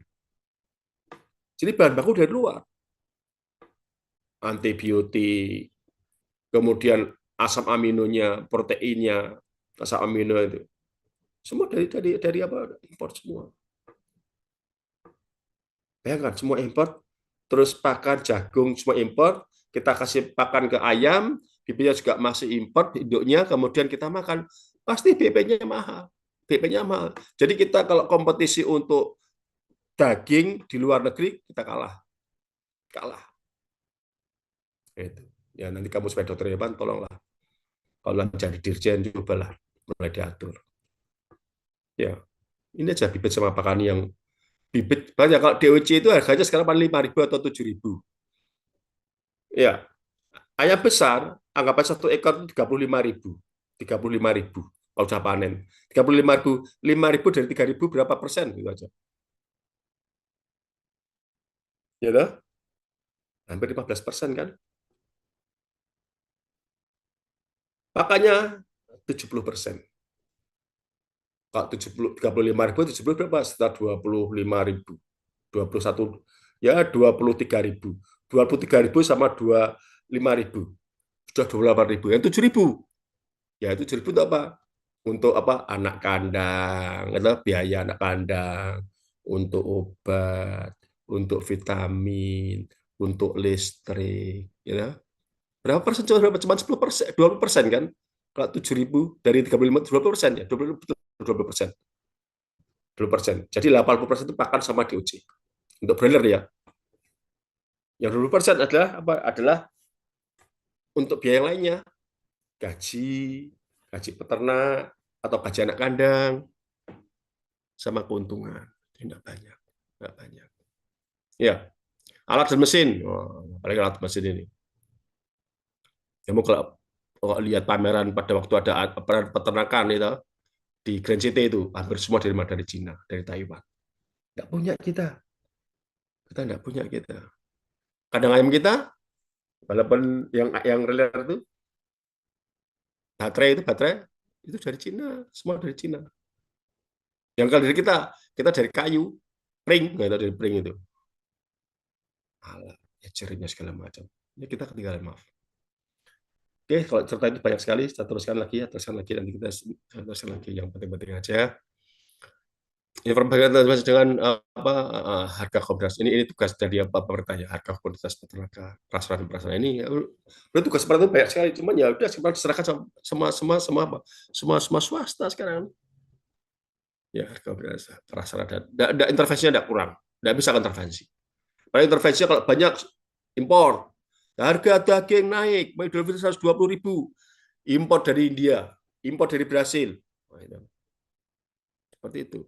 Jadi bahan baku dari luar, antibiotik, kemudian asam aminonya, proteinnya, asam amino itu semua dari apa? Impor semua. Bayangkan semua impor, terus pakan jagung semua impor, kita kasih pakan ke ayam, bibitnya juga masih impor, induknya, kemudian kita makan, pasti BP-nya mahal. BP-nya mahal. Jadi kita kalau kompetisi untuk daging di luar negeri, kita kalah. Kalah. Itu. Ya nanti kamu sebagai dokter hewan, tolonglah. Kalau jadi dirjen, cobalah mulai diatur. Ya, ini aja bibit sama pakan yang bibit banyak. Kalau DOC itu harganya sekarang paling 5.000 atau 7.000. Ya, ayam besar, anggapan satu ekor 35.000. 35.000 kalau sudah panen. 35.000, 5.000 dari 3.000 berapa persen gitu aja. Ya dah, hampir 15% kan. Makanya 70%. Kalau 35.000, 70 berapa? Sekitar 25.000. 21, ya 23.000. 23.000 sama 25.000. Sudah 28.000. Yang 7.000. Ya itu 7.000 untuk apa? Untuk apa? Anak kandang, atau biaya anak kandang, untuk obat, untuk vitamin, untuk listrik, ya. Berapa persen? Cuma 10%, 20% kan? Kalau 7.000 dari 35, 20%, ya, 20%. 20%. Jadi 80% itu pakan sama DOC. Untuk broiler ya. Yang 20% adalah apa? Adalah untuk biaya yang lainnya. Gaji, gaji peternak, atau gaji anak kandang, sama keuntungan. Tidak banyak. Tidak banyak. Ya, alat dan mesin. Oh, apalagi alat mesin ini. Kamu kalau lihat pameran pada waktu ada peternakan itu di Grand City itu hampir semua dari Cina, dari Taiwan. Tidak punya kita. Kita tidak punya kita. Kadang ayam kita, walaupun yang reler itu baterai itu dari Cina, semua dari Cina. Yang kalau dari kita dari kayu, pring, nggak tahu dari pring itu. Alah, ya cerinya segala macam. Ya kita ketinggalan, maaf. Oke, kalau cerita itu banyak sekali, saya teruskan lagi nanti kita teruskan lagi yang penting-penting aja. Ya, perbaikan dengan apa harga komoditas ini tugas dari apa pemerintah ya, harga komoditas peternakan, perasaan ini ya, udah tugas pemerintah banyak sekali, cuman ya udah sekarang diserahkan sama semua semua apa semua swasta sekarang ya, harga beras perasaan ada intervensinya, ada kurang, tidak bisa intervensi. Paling intervensi kalau banyak impor, harga daging naik, mulai Idul Fitri 120.000, impor dari India, impor dari Brasil. Nah, itu. Seperti itu.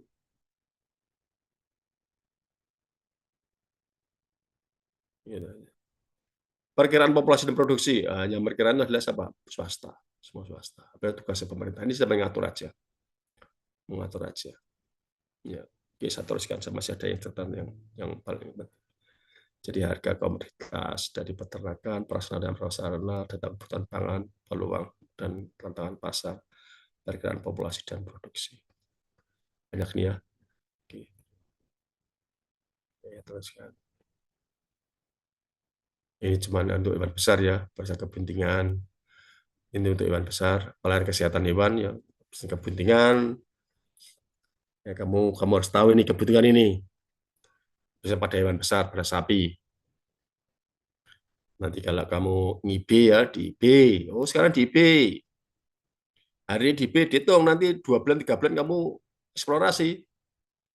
Gitu. Perkiraan populasi dan produksi, hanya perkiraan adalah siapa? Swasta, semua swasta. Apa tugasnya pemerintah? Ini sudah mengatur aja. Ya, oke, saya teruskan, sama masih ada yang catatan yang paling penting. Jadi harga komoditas dari peternakan, prasarana dan prasarana, data kebutuhan pangan, peluang dan tantangan pasar, perkiraan populasi dan produksi. Banyak nih ya. Oke, ya, teruskan. Ini cuma untuk hewan besar ya, bahasa kebuntingan. Ini untuk hewan besar, pelayanan kesehatan hewan ya, kebuntingan. Ya, kamu harus tahu ini kebuntingan ini. Bisa pada hewan besar, pada sapi. Nanti kalau kamu ngib ya di IB. Oh, sekarang di IB. Hari ini di IB dihitung, nanti 2 bulan, 3 bulan kamu eksplorasi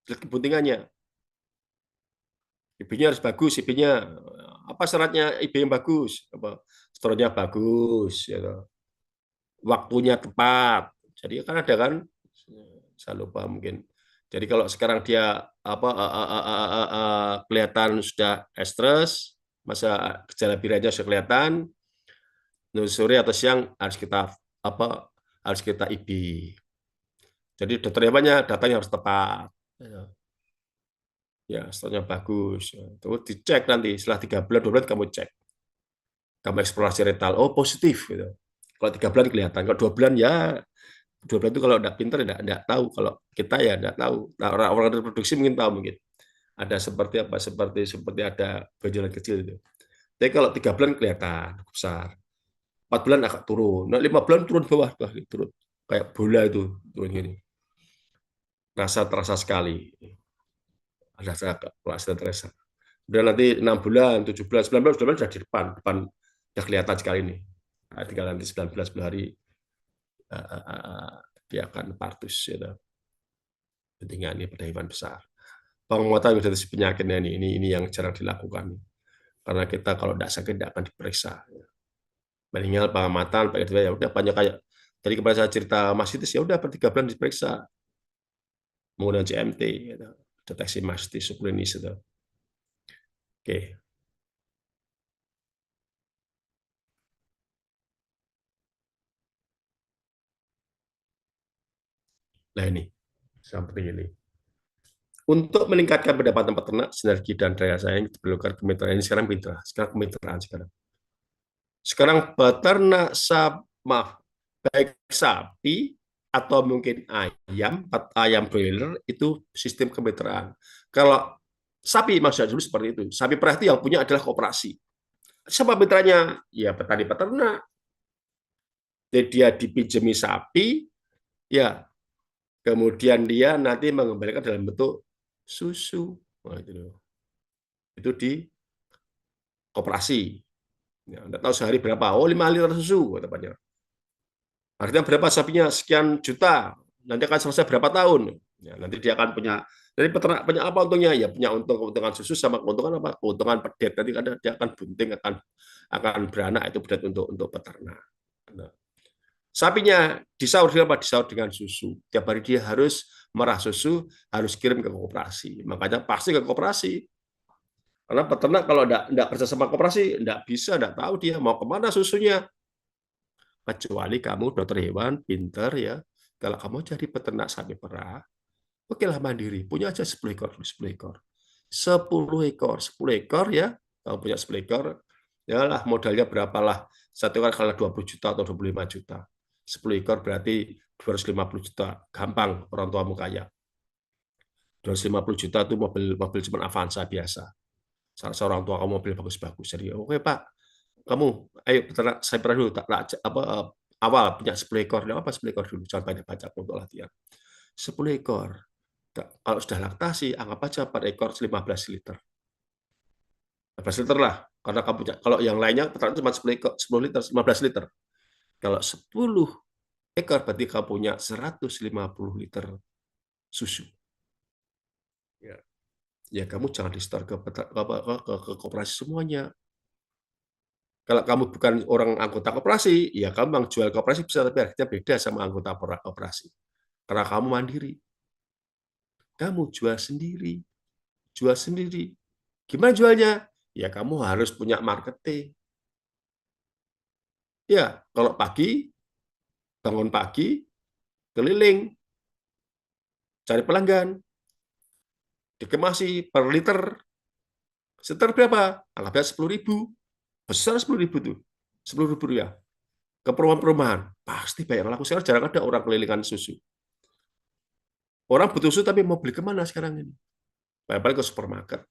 kebuntingannya. IB-nya harus bagus, IB-nya apa syaratnya IB yang bagus? Apa storenya bagus, ya, waktunya tepat. Jadi kan ada kan, saya lupa mungkin. Jadi kalau sekarang dia apa kelihatan sudah stres, masa gejala biranya sudah kelihatan, sore atau siang harus kita apa harus kita IB. Jadi dokter hewannya datanya harus tepat. Ya, storenya bagus. Terus dicek nanti setelah 3 bulan, 2 bulan kamu cek. Kamu eksplorasi rental, oh positif gitu. Kalau 3 bulan kelihatan, kalau 2 bulan ya 2 bulan itu kalau tidak pintar tidak tahu. Kalau kita ya tidak tahu. Nah, orang reproduksi mungkin tahu mungkin. Ada seperti apa? Seperti ada benjolan kecil itu. Tapi kalau 3 bulan kelihatan besar. 4 bulan agak turun. Nah, 5 bulan turun bawah, turun kayak bola itu turun gini. Rasa terasa sekali. Ada rasa terasa. Udah nanti 6 bulan, 7 bulan, 9 bulan, 10 bulan sudah di depan, sudah kelihatan sekali nih. Nah, tinggal nanti 19 hari dia akan partus ya, pentingnya ini pada hewan besar. Penguatan deteksi penyakitnya ini yang jarang dilakukan karena kita kalau tidak sakit tidak akan diperiksa. Meninggal pengamatan pakai ya udah banyak kayak tadi kemarin saya cerita mastitis ya udah per 3 bulan diperiksa menggunakan CMT gitu. Deteksi mastitis subklinis itu. Oke. Nah ini seperti ini. Untuk meningkatkan pendapatan peternak, sinergi dan daya saing diperlukan kemitraan ini sekarang mitra, sekarang kemitraan sekarang. Sekarang peternak maaf, baik sapi atau mungkin ayam broiler itu sistem kemitraan. Kalau sapi maksudnya dulu seperti itu. Sapi perah itu yang punya adalah koperasi. Siapa mitranya? Ya petani peternak. Jadi dia dipinjami sapi, ya kemudian dia nanti mengembalikan dalam bentuk susu. Nah, itu di koperasi. Ya, Anda tahu sehari berapa? Oh, 5 liter susu, katanya. Artinya berapa sapinya? Sekian juta. Nanti akan selesai berapa tahun? Ya, nanti dia akan punya. Jadi peternak punya apa untungnya? Ya punya keuntungan susu sama keuntungan apa? Keuntungan pedet. Nanti dia akan bunting, akan beranak itu pedet untuk peternak. Nah, sapinya disaur dengan apa? Disaur dengan susu. Tiap hari dia harus merah susu, harus kirim ke koperasi. Makanya pasti ke koperasi. Karena peternak kalau tidak kerja sama koperasi, tidak bisa, tidak tahu dia mau kemana susunya. Kecuali kamu dokter hewan, pinter ya. Kalau kamu jadi peternak sapi perah, oke lah mandiri. Punya aja 10 ekor, 10 ekor. 10 ekor, 10 ekor ya. Kamu punya 10 ekor, ya lah modalnya berapalah. Satu ekor kalau 20 juta atau 25 juta. 10 ekor berarti 250 juta. Gampang orang tuamu kaya. 250 juta itu mobil mobil cuma Avanza biasa. Salah seorang tua kamu mobil bagus-bagus. Jadi oke Pak, kamu ayo peternak saya pernah dulu apa awal punya 10 ekor. Apa 10 ekor dulu? Jangan banyak baca untuk latihan. 10 ekor. Kalau sudah laktasi, anggap aja per ekor 15 liter. 15 liter lah. Karena kamu punya, kalau yang lainnya peternak cuma 10 liter, 15 liter. Kalau 10 ekor berarti kamu punya 150 liter susu. Ya, ya kamu jangan di store ke koperasi semuanya. Kalau kamu bukan orang anggota koperasi, ya kamu yang jual koperasi bisa, tapi harganya beda sama anggota koperasi. Karena kamu mandiri. Kamu jual sendiri. Jual sendiri. Gimana jualnya? Ya kamu harus punya marketing. Ya, kalau pagi, bangun pagi, keliling, cari pelanggan, dikemasi per liter, seter berapa? Anggapnya 10.000. Besar 10.000 tuh. 10.000 rupiah. Ke perumahan-perumahan. Pasti banyak yang laku. Sekarang jarang ada orang kelilingan susu. Orang butuh susu tapi mau beli kemana sekarang ini? Paling ke supermarket.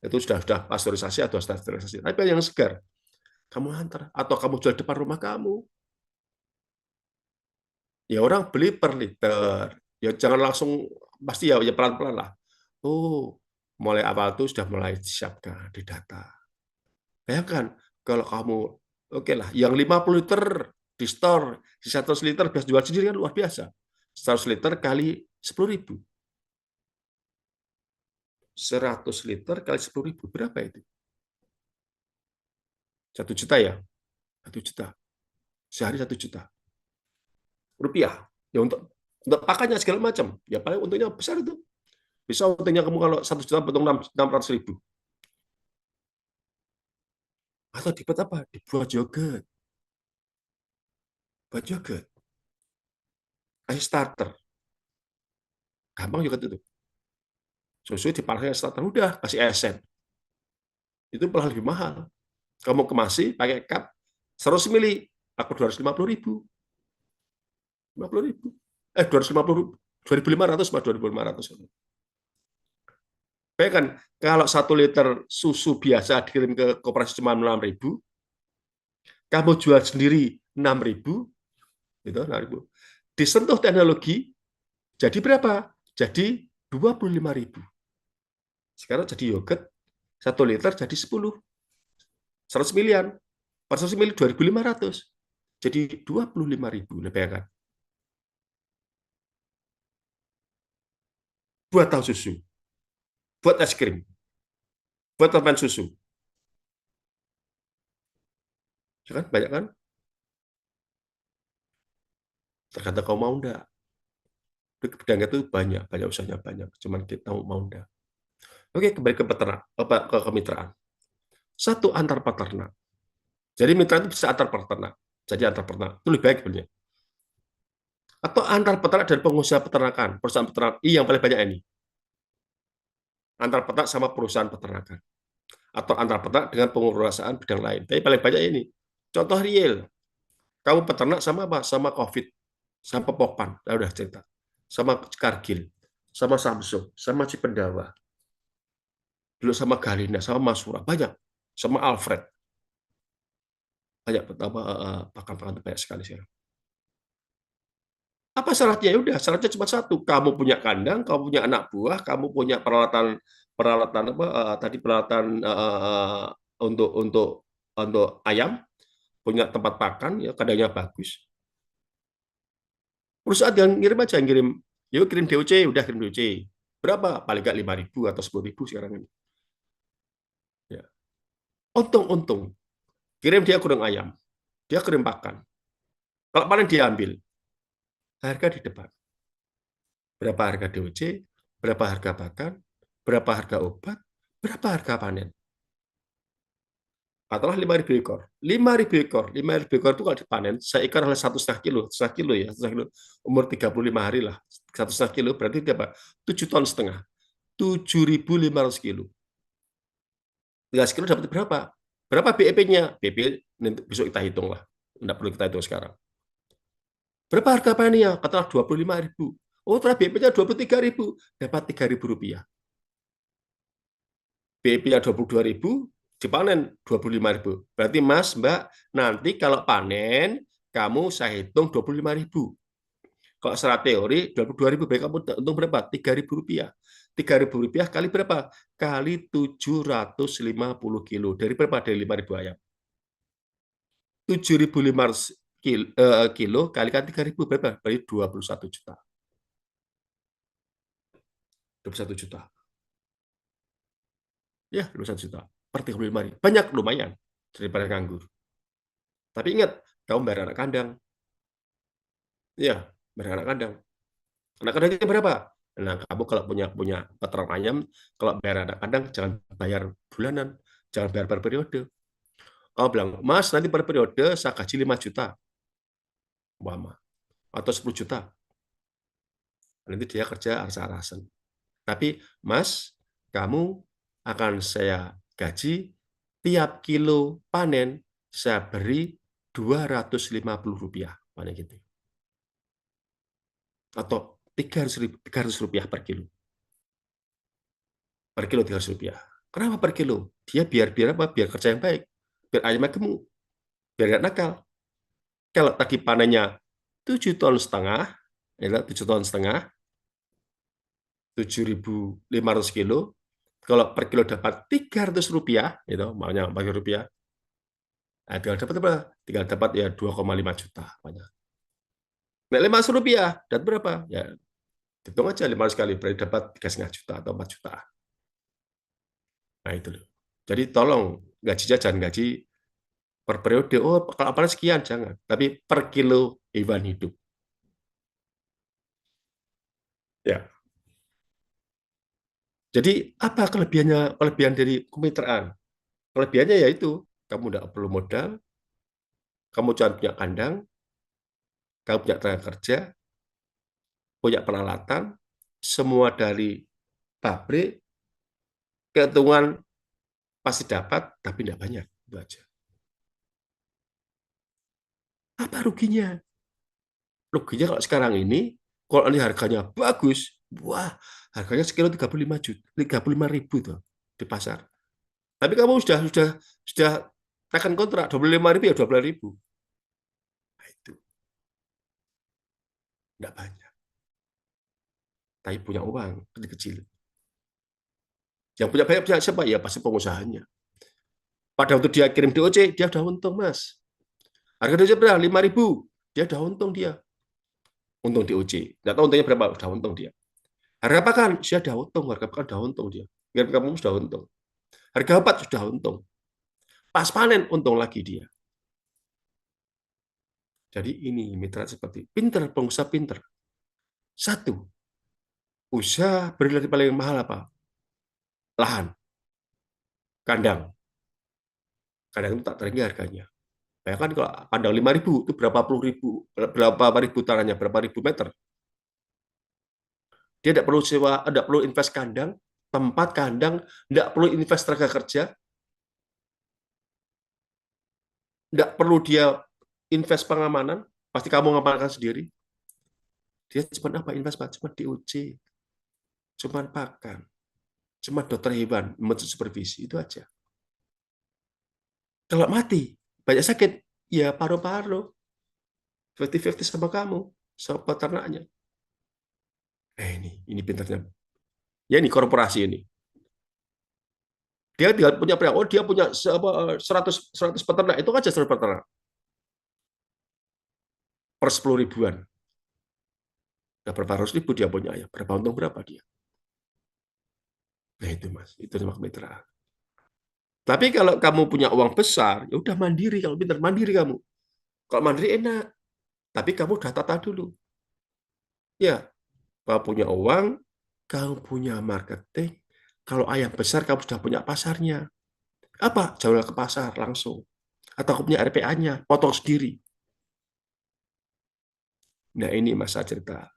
Itu sudah pasteurisasi atau sterilisasi. Tapi yang segar. Kamu antar. Atau kamu jual depan rumah kamu. Ya orang beli per liter. Ya jangan langsung, pasti ya pelan-pelan lah. Oh, mulai awal itu sudah mulai disiapkan di data. Bayangkan, kalau kamu, oke lah, yang 50 liter di store, di 100 liter bisa jual sendiri kan luar biasa. 100 liter kali 10.000. 100 liter kali 10.000, berapa itu? 1 juta ya? 1 juta. Sehari 1 juta rupiah. Ya untuk pakannya segala macam. Ya paling untungnya besar itu. Bisa untungnya kamu kalau 1 juta potong 600.000. Atau dibuat apa? Dibuat yogurt. Buat yogurt. Kasih starter. Gampang yogurt itu. Susu dipakai starter. Udah, kasih esen. Itu malah lebih mahal. Kamu kemasi pakai cup 100 mili, aku 250.000. 50.000. 250, 2.500 sama 2.500. Bayangkan, kalau 1 liter susu biasa dikirim ke koperasi cuma 6.000, kamu jual sendiri 6.000, gitu, 6.000. Disentuh teknologi, jadi berapa? Jadi 25.000. Sekarang jadi yogurt, 1 liter jadi 10. 100 miliar. 100 mili 2.500. Jadi 25.000. Bayangkan. Buat tahu susu. Buat es krim. Buat permen susu. Ya kan? Banyak kan? Tergantung kau mau enggak. Pedangnya itu banyak usahanya banyak. Cuman kita mau enggak. Oke, kembali ke peternak, ke kemitraan. Satu, antar peternak. Jadi mitra itu bisa antar peternak. Jadi antar peternak itu lebih baik sebenarnya. Atau antar peternak dan pengusaha peternakan, perusahaan peternak. Yang paling banyak ini. Antar peternak sama perusahaan peternakan. Atau antar peternak dengan pengurusan bidang lain. Tapi paling banyak ini. Contoh real. Kamu peternak sama apa? Sama COVID. Sama Pokpan. Udah cerita. Sama Kargil. Sama Samsung. Sama Cipendawa. Dulu sama Galina. Sama Masura. Banyak. Sama Alfred. Banyak pakan-pakan banyak sekali sekarang. Apa syaratnya? Ya udah, syaratnya cuma satu. Kamu punya kandang, kamu punya anak buah, kamu punya peralatan peralatan apa tadi peralatan untuk ayam, punya tempat pakan, ya kandangnya bagus. Perusahaan yang ngirim aja, ngirim, yuk kirim DOC, udah kirim DOC. Berapa? Paling nggak 5.000 atau 10.000 sekarang ini. Ya. Untung. Kirim dia kurang ayam, dia kirim pakan. Kalau panen dia ambil, harga di depan. Berapa harga DOC, berapa harga pakan, berapa harga obat, berapa harga panen. Katakanlah 5.000 ekor. 5.000 ekor. 5.000 ekor itu kalau dipanen, seekor adalah 1,5 kilo. 1,5 kilo ya. 1,5 kilo. Umur 35 hari lah. 1,5 kilo berarti dia apa? 7,5 ton. 7.500 kilo. 13 kilo dapat berapa? Berapa BEP-nya? BEP besok kita hitung lah. Tidak perlu kita hitung sekarang. Berapa harga panennya? Katakanlah 25.000. Oh, ternyata BEP-nya 23.000. Dapat 3.000 rupiah. BEP-nya 22.000, dipanen 25.000. Berarti Mas, Mbak, nanti kalau panen, kamu saya hitung 25.000. Kalau secara teori 22.000 baik kamu untung berapa? 3.000 rupiah. 3.000 rupiah kali berapa? Kali 750 kilo. Dari berapa? Dari 5.000 ayam. 7.500 kilo kalikan 3.000 berapa? Berarti 21 juta. 21 juta. Ya, 21 juta. Per 35.000. Banyak, lumayan. Daripada nganggur. Tapi ingat, kamu bayar anak kandang. Ya, bayar anak kandang. Anak kandangnya berapa? Nah, kamu kalau punya punya peternak ayam, kalau bayar anak kandang, jangan bayar bulanan. Jangan bayar per periode. Kamu bilang, Mas, nanti per periode saya gaji 5 juta. Umpama. Atau 10 juta. Nanti dia kerja aras-arasan. Tapi, Mas, kamu akan saya gaji tiap kilo panen saya beri 250 rupiah. Panen gitu. Atau 300 rupiah per kilo. Per kilo 300 rupiah. Kenapa per kilo? Dia biar apa? Biar kerja yang baik. Biar ayamnya gemuk. Biar nggak nakal. Kalau tadi panennya 7,5 ton, ya, 7,5 ton, 7.500 kilo. Kalau per kilo dapat 300 rupiah, itu maunya 4 rupiah. Nah, tinggal dapat berapa? Tinggal dapat ya 2,5 juta. Banyak. Nah, 500 rupiah, dapat berapa? Ya, hitung aja 500 kali, berarti dapat 3,5 juta atau 4 juta. Nah, itu loh. Jadi tolong gajinya jangan gaji per periode. Oh, kalau apa sekian, jangan. Tapi per kilo hewan hidup. Ya. Jadi apa kelebihan dari kemitraan? Kelebihannya yaitu kamu tidak perlu modal, kamu cuma punya kandang, kamu punya tenaga kerja, punya peralatan, semua dari pabrik, keuntungan pasti dapat, tapi tidak banyak. Itu aja. Apa ruginya? Ruginya kalau sekarang ini, kalau ini harganya bagus, wah, harganya sekilo 35 juta, 35.000 tuh di pasar. Tapi kamu sudah tekan kontrak 25.000 ya 12.000. Nah, itu tidak banyak. Tapi punya uang kecil-kecil. Yang punya banyak punya siapa? Ya pasti pengusahanya. Pada waktu dia kirim DOC, dia udah untung, Mas. Harga DOC berapa? 5.000. Dia udah untung dia. Untung DOC. Nggak tahu untungnya berapa, udah untung dia. Harga pakan, dia udah untung. Harga pakan udah untung dia. Harga kamu sudah untung. Harga obat sudah untung. Pas panen, untung lagi dia. Jadi ini mitra seperti pinter, pengusaha pinter. Satu, usaha beri paling mahal apa? Lahan, kandang. Kandang itu tak tinggi harganya. Bayangkan kalau kandang 5.000 itu berapa ribu tanahnya, berapa ribu meter. Dia tidak perlu sewa, tidak perlu invest kandang, tempat kandang, tidak perlu invest tenaga kerja, tidak perlu dia invest pengamanan, pasti kamu ngamankan sendiri. Dia cuma apa invest, Pak? Cuma DOC, cuma pakan, cuma dokter hewan, supervisi, itu aja. Kalau mati, banyak sakit, ya paru-paru, 50-50 sama kamu, sama peternaknya. Ini pintarnya. Ya ini korporasi ini. Dia tinggal punya oh dia punya 100 peternak, itu aja 100 peternak per 10 ribuan. Nah, berapa ratus ribu dia punya ya, berapa untung berapa dia. Nah itu Mas, itu sama kemitraan. Tapi kalau kamu punya uang besar, ya udah mandiri, kalau pintar mandiri kamu. Kalau mandiri enak, tapi kamu udah tata dulu. Ya, kamu punya uang, kamu punya marketing, kalau ayam besar kamu sudah punya pasarnya. Apa? Jual ke pasar langsung. Atau kamu punya RPA-nya, potong sendiri. Nah ini masa cerita.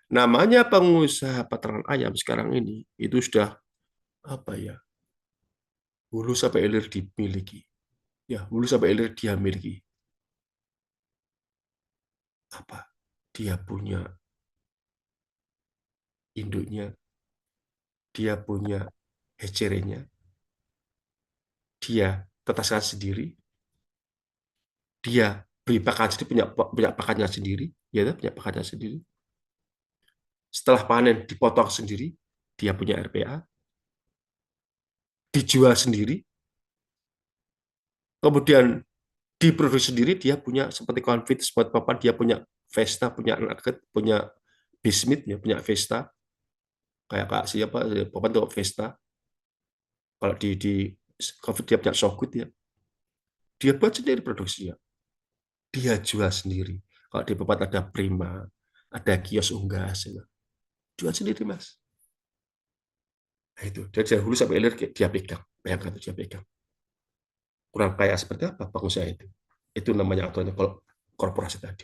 Namanya pengusaha peternak ayam sekarang ini, itu sudah apa ya, hulu sampai hilir dimiliki. Ya, hulu sampai hilir dia miliki. Apa? Dia punya induknya, dia punya hecerenya, dia tetaskan sendiri, dia beri pakan sendiri, punya pakannya sendiri, ya punya pakannya sendiri. Setelah panen dipotong sendiri, dia punya RPA, dijual sendiri, kemudian diproduksi sendiri, dia punya seperti Confit, Spot Papan, dia punya Vesta, punya Nugget, punya Bismith, ya punya Vesta, kayak Kak siapa, Papan tuh Vesta, kalau di Confit dia punya Sogut ya, dia buat sendiri produksinya, dia jual sendiri. Kalau di Papan ada Prima, ada kios unggas, ya. Jual sendiri mas. Nah, itu dari hulu sampai hilir dia pegang, bayangkan itu dia pegang. Kurang kaya seperti apa pengusaha itu? Itu namanya aturannya kalau korporasi tadi.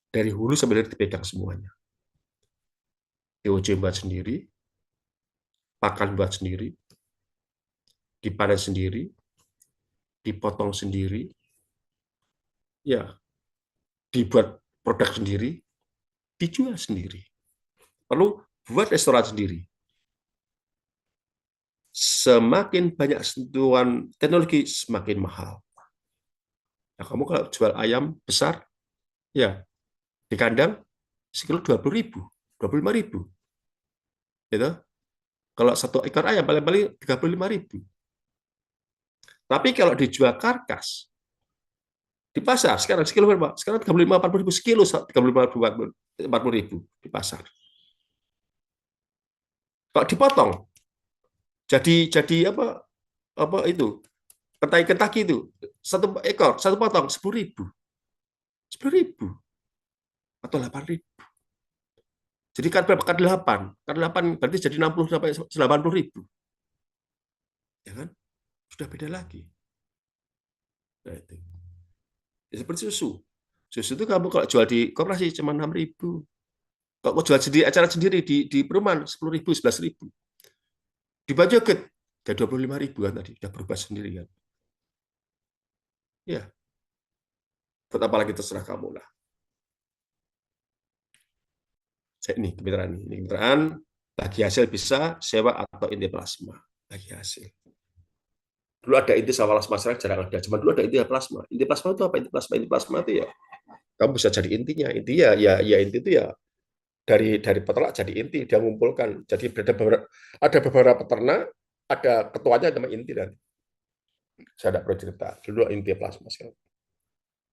Dari hulu sampai hilir dipegang semuanya. EOC buat sendiri, pakan buat sendiri, dipanen sendiri, dipotong sendiri, ya dibuat produk sendiri, dijual sendiri. Perlu buat restoran sendiri. Semakin banyak sentuhan teknologi, semakin mahal. Nah, kamu kalau jual ayam besar, ya di kandang sekilo 20.000, 25.000. Gitu. Kalau satu ekor ayam paling-paling 35.000. Tapi kalau dijual karkas, di pasar sekarang sekilo berapa? Sekarang 35-40 ribu sekilo, 35-40 ribu di pasar. Kalau dipotong, jadi apa itu? Kentai itu satu ekor, satu potong 10.000, 10.000 atau 8.000. Jadi kan berapa? Kan 8, kan 8 berarti jadi 60 sampai 80.000, ya kan? Sudah beda lagi. Nah, itu. Ya, seperti susu. Susu itu kamu kalau jual di koperasi cuma 6.000. Kalau mau jual sendiri, acara sendiri di perumahan 10.000, 11.000. Di budget jadi 25.000 kan tadi, udah berubah sendiri kan. Ya, buat apa lagi terserah kamu lah. Saya ini kemitraan ini kemitraan bagi hasil bisa sewa atau inti plasma bagi hasil. Dulu ada inti sama plasma, sekarang jarang ada. Cuma dulu ada inti plasma. Inti plasma itu apa? Inti plasma, inti plasma itu ya kamu bisa jadi intinya. Inti ya inti itu ya dari peternak jadi inti, dia mengumpulkan. Jadi ada beberapa peternak, ada ketuanya nama inti dan saya tidak perlu cerita. Dulu inti plasma sekarang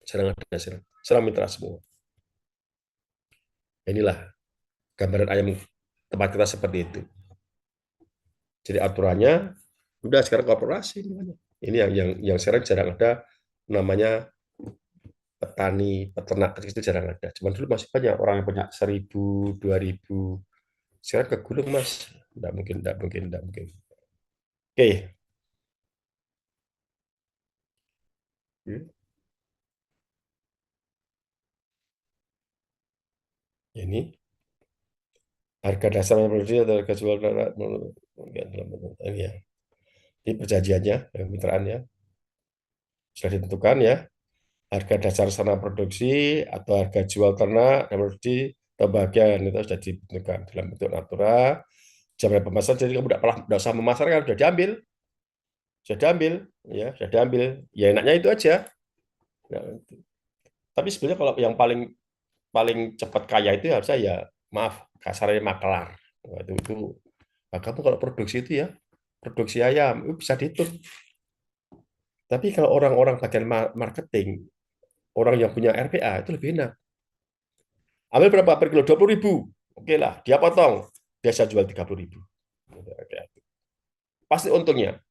jarang ada, serang mitra semua. Inilah gambaran ayam tempat kita seperti itu. Jadi aturannya udah sekarang korporasi namanya. Ini yang sekarang jarang ada namanya petani peternak kecil itu jarang ada. Cuman dulu masih banyak orang yang punya 1.000, 2.000. Sekarang kegulung mas, tidak mungkin, tidak mungkin, tidak mungkin. Oke, ini harga dasar produksi atau harga jual ya. Ini perjanjiannya, kemitraannya sudah ditentukan ya. Harga dasar sana produksi atau harga jual ternak dan produksi atau bagian itu sudah ditentukan dalam bentuk natura. Jam pemasaran jadi kamu tidak usah memasarkan, sudah diambil, ya sudah diambil. Ya enaknya itu aja. Nah, tapi sebenarnya kalau yang paling paling cepat kaya itu harusnya ya maaf kasarnya makelar. Nah, itu nah, kamu kalau produksi itu ya produksi ayam itu bisa dihitung. Tapi kalau orang-orang bagian marketing, orang yang punya RPA itu lebih enak. Ambil berapa per kilo? 20.000. Oke lah, dia potong. Biasa jual 30.000. Pasti untungnya.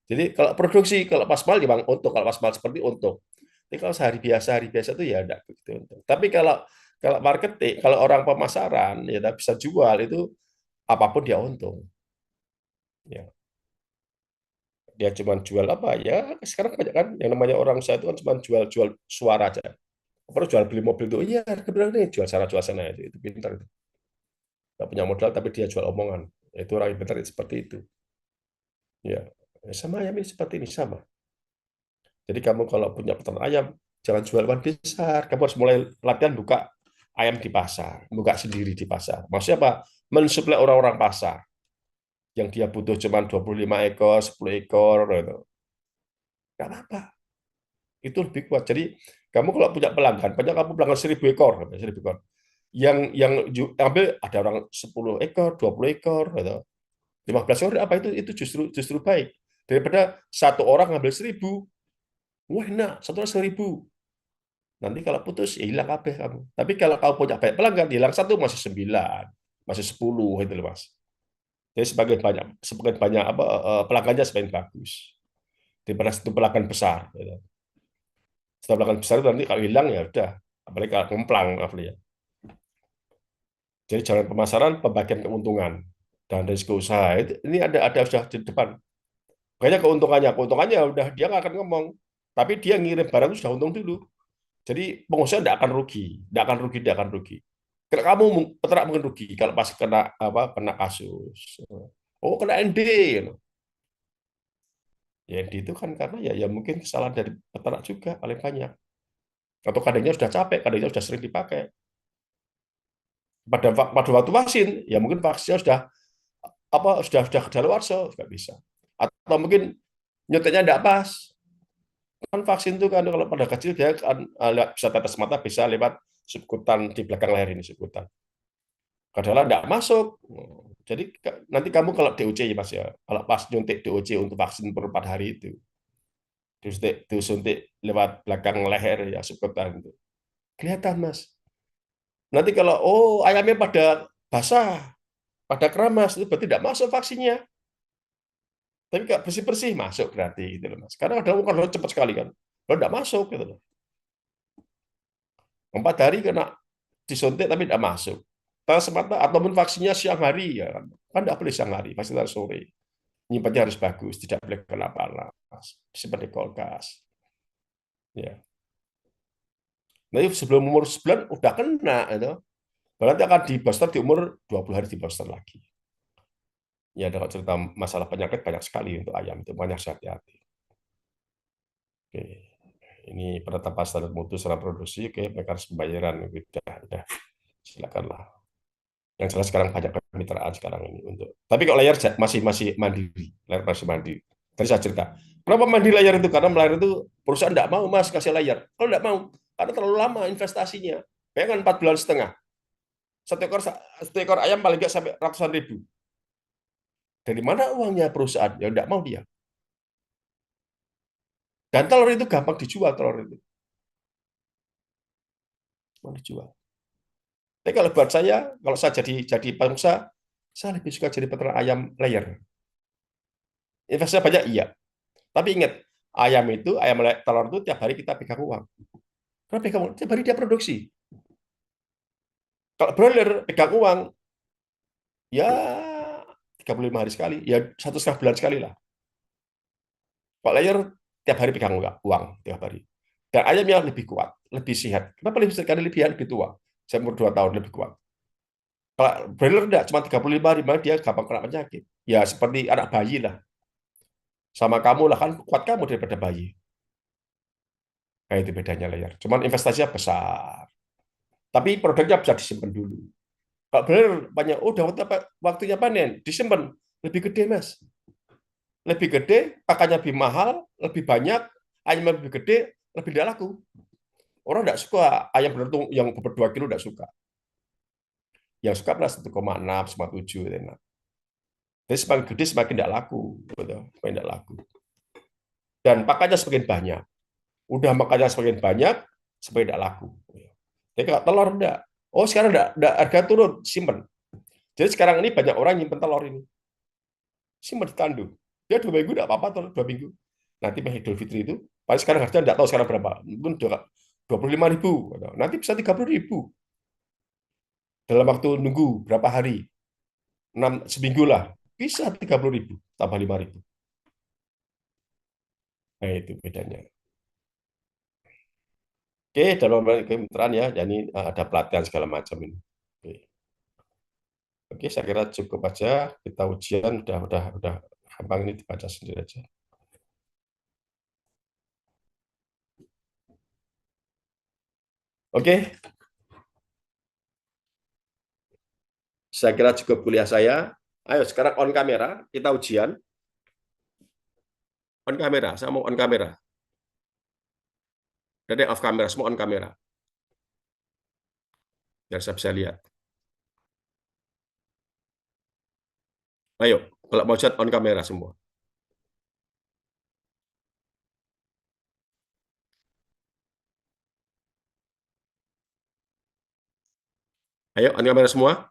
Jadi kalau produksi, kalau pas mal ya bang untung. Kalau pas mal seperti untung. Tapi kalau hari biasa itu ya enggak begitu untung. Tapi kalau marketing, kalau orang pemasaran ya bisa jual itu apapun dia untung. Ya, dia cuma jual apa ya? Sekarang banyak kan yang namanya orang saya itu kan cuma jual suara aja. Perlu jual beli mobil itu, iya kebetulan nih jual sana itu pintar itu. Nggak punya modal tapi dia jual omongan. Itu orang yang pintar seperti itu. Ya, sama ayam ini seperti ini sama. Jadi kamu kalau punya peternak ayam, jangan jual hewan besar. Kamu harus mulai latihan buka ayam di pasar, buka sendiri di pasar. Maksudnya apa? Mensuplai orang-orang pasar yang dia butuh cuma 25 ekor, 10 ekor, gitu. Nggak apa-apa. Itu lebih kuat. Jadi kamu kalau punya pelanggan, banyak kamu pelanggan 1.000 ekor, 1.000 ekor. Yang ambil ada orang 10 ekor, 20 ekor, gitu. 15 ekor apa itu justru justru baik daripada satu orang ngambil 1.000. Wah, enak, satu orang 1.000. Nanti kalau putus ya hilang kabeh kamu. Tapi kalau kamu punya banyak pelanggan, hilang satu masih 9, masih 10 itu loh Mas. Jadi semakin banyak apa pelanggannya semakin bagus daripada satu pelanggan besar. Gitu. Setelah pelanggan besar itu nanti kalau hilang ya udah, apalagi kalau ngemplang, apalagi ya. Jadi jalan pemasaran, pembagian keuntungan dan risiko usaha ini ada sudah di depan. Makanya keuntungannya udah dia nggak akan ngomong, tapi dia ngirim barang itu sudah untung dulu. Jadi pengusaha tidak akan rugi, tidak akan rugi, tidak akan rugi. Kalau kamu peternak mungkin rugi kalau pas kena apa kena kasus. Oh, kena ND. Gitu. Ya ND itu kan karena ya mungkin kesalahan dari peternak juga paling banyak. Atau kadangnya sudah capek, kadangnya sudah sering dipakai. Pada waktu vaksin, ya mungkin vaksinnya sudah kedaluarsa, nggak bisa. Atau mungkin nyeteknya tidak pas. Kan vaksin itu kan kalau pada kecil dia kan bisa tetes mata, bisa lewat subkutan di belakang leher ini subkutan. Kadang tidak masuk. Jadi nanti kamu kalau DOC ya Mas ya, kalau pas nyuntik DOC untuk vaksin per 4 hari itu, disuntik lewat belakang leher ya subkutan itu. Kelihatan Mas. Nanti kalau ayamnya pada basah, pada keramas itu berarti tidak masuk vaksinnya. Tapi kalau bersih-bersih masuk berarti gitu loh Mas. Karena kadang cepat sekali kan. Kalau tidak masuk gitu loh. 4 hari kena disuntik tapi tidak masuk. Semata ataupun vaksinnya siang hari ya kan tidak boleh siang hari, vaksin harus sore. Nyimpannya harus bagus, tidak boleh kena panas, disimpan di kulkas. Ya. Nah, sebelum umur 9 udah kena itu. Berarti akan di booster di umur 20 hari di booster lagi. Ya, ada cerita masalah penyakit banyak sekali untuk ayam itu, banyak hati-hati. Oke. Ini penetapan standar mutu secara produksi, oke, mekanisme pembayaran, udah, silakanlah. Yang jelas sekarang banyak kemitraan sekarang ini untuk. Tapi kalau layar masih masih mandiri, layar masih mandiri. Tadi saya cerita, kenapa mandiri layar itu? Karena layar itu perusahaan tidak mau Mas kasih layar. Kalau tidak mau, karena terlalu lama investasinya. Bayangkan 4 bulan setengah. Satu ekor ayam paling nggak sampai ratusan ribu. Dari mana uangnya perusahaan? Ya tidak mau dia. Dan telur itu gampang dijual, telur itu. Gampang dijual. Tapi kalau buat saya, kalau saya jadi pengusaha, saya lebih suka jadi peternak ayam layer. Investasinya banyak, iya. Tapi ingat, ayam telur itu tiap hari kita pegang uang. Karena pegang uang, tiap hari dia produksi. Kalau broiler pegang uang, ya 35 hari sekali, ya 1,5 bulan sekali lah. Kalau layer tiap hari pegang uang tiap hari. Dan ayamnya lebih kuat, lebih sehat. Kenapa lebih sehat? Karena lebih tua. Saya umur 2 tahun lebih kuat. Kalau broiler enggak, cuma 35 hari, malah dia gampang kena penyakit. Ya seperti anak bayi lah. Sama kamu lah, kan kuat kamu daripada bayi. Nah itu bedanya layer. Cuman investasinya besar. Tapi produknya bisa disimpan dulu. Kalau benar banyak, udah waktunya panen, disimpan lebih gede Mas. Lebih gede, pakannya lebih mahal, lebih banyak, ayamnya lebih gede, lebih tidak laku. Orang tidak suka ayam berentung yang berdua kilo, tidak suka. Yang suka plus 1,6, 1,7 enak. Jadi semakin gede semakin tidak laku, betul. Semakin tidak laku. Dan pakannya semakin banyak. Udah makannya semakin banyak, semakin tidak laku. Jadi kalau telur enggak. Oh sekarang enggak, harga turun, simpen. Jadi sekarang ini banyak orang nyimpen telur ini. Simpen di kandung. Dia 2 minggu enggak apa-apa, telur 2 minggu. Nanti Idul Fitri itu, paling sekarang harga enggak tahu sekarang berapa. Mungkin 25.000. Nanti bisa 30.000. Dalam waktu nunggu berapa hari. 6 seminggu lah. Bisa 30.000, tambah 5.000. Nah itu bedanya. Oke, dalam kemitraan ya, jadi ada pelatihan segala macam ini. Oke. Oke, saya kira cukup aja. Kita ujian udah gampang ini dibaca sendiri aja. Oke, saya kira cukup kuliah saya. Ayo sekarang on kamera, kita ujian. On kamera, saya mau on kamera. Dari off kamera, semua on kamera. biar saya bisa lihat. Ayo, kalau mau chat on kamera semua. Ayo, on kamera semua.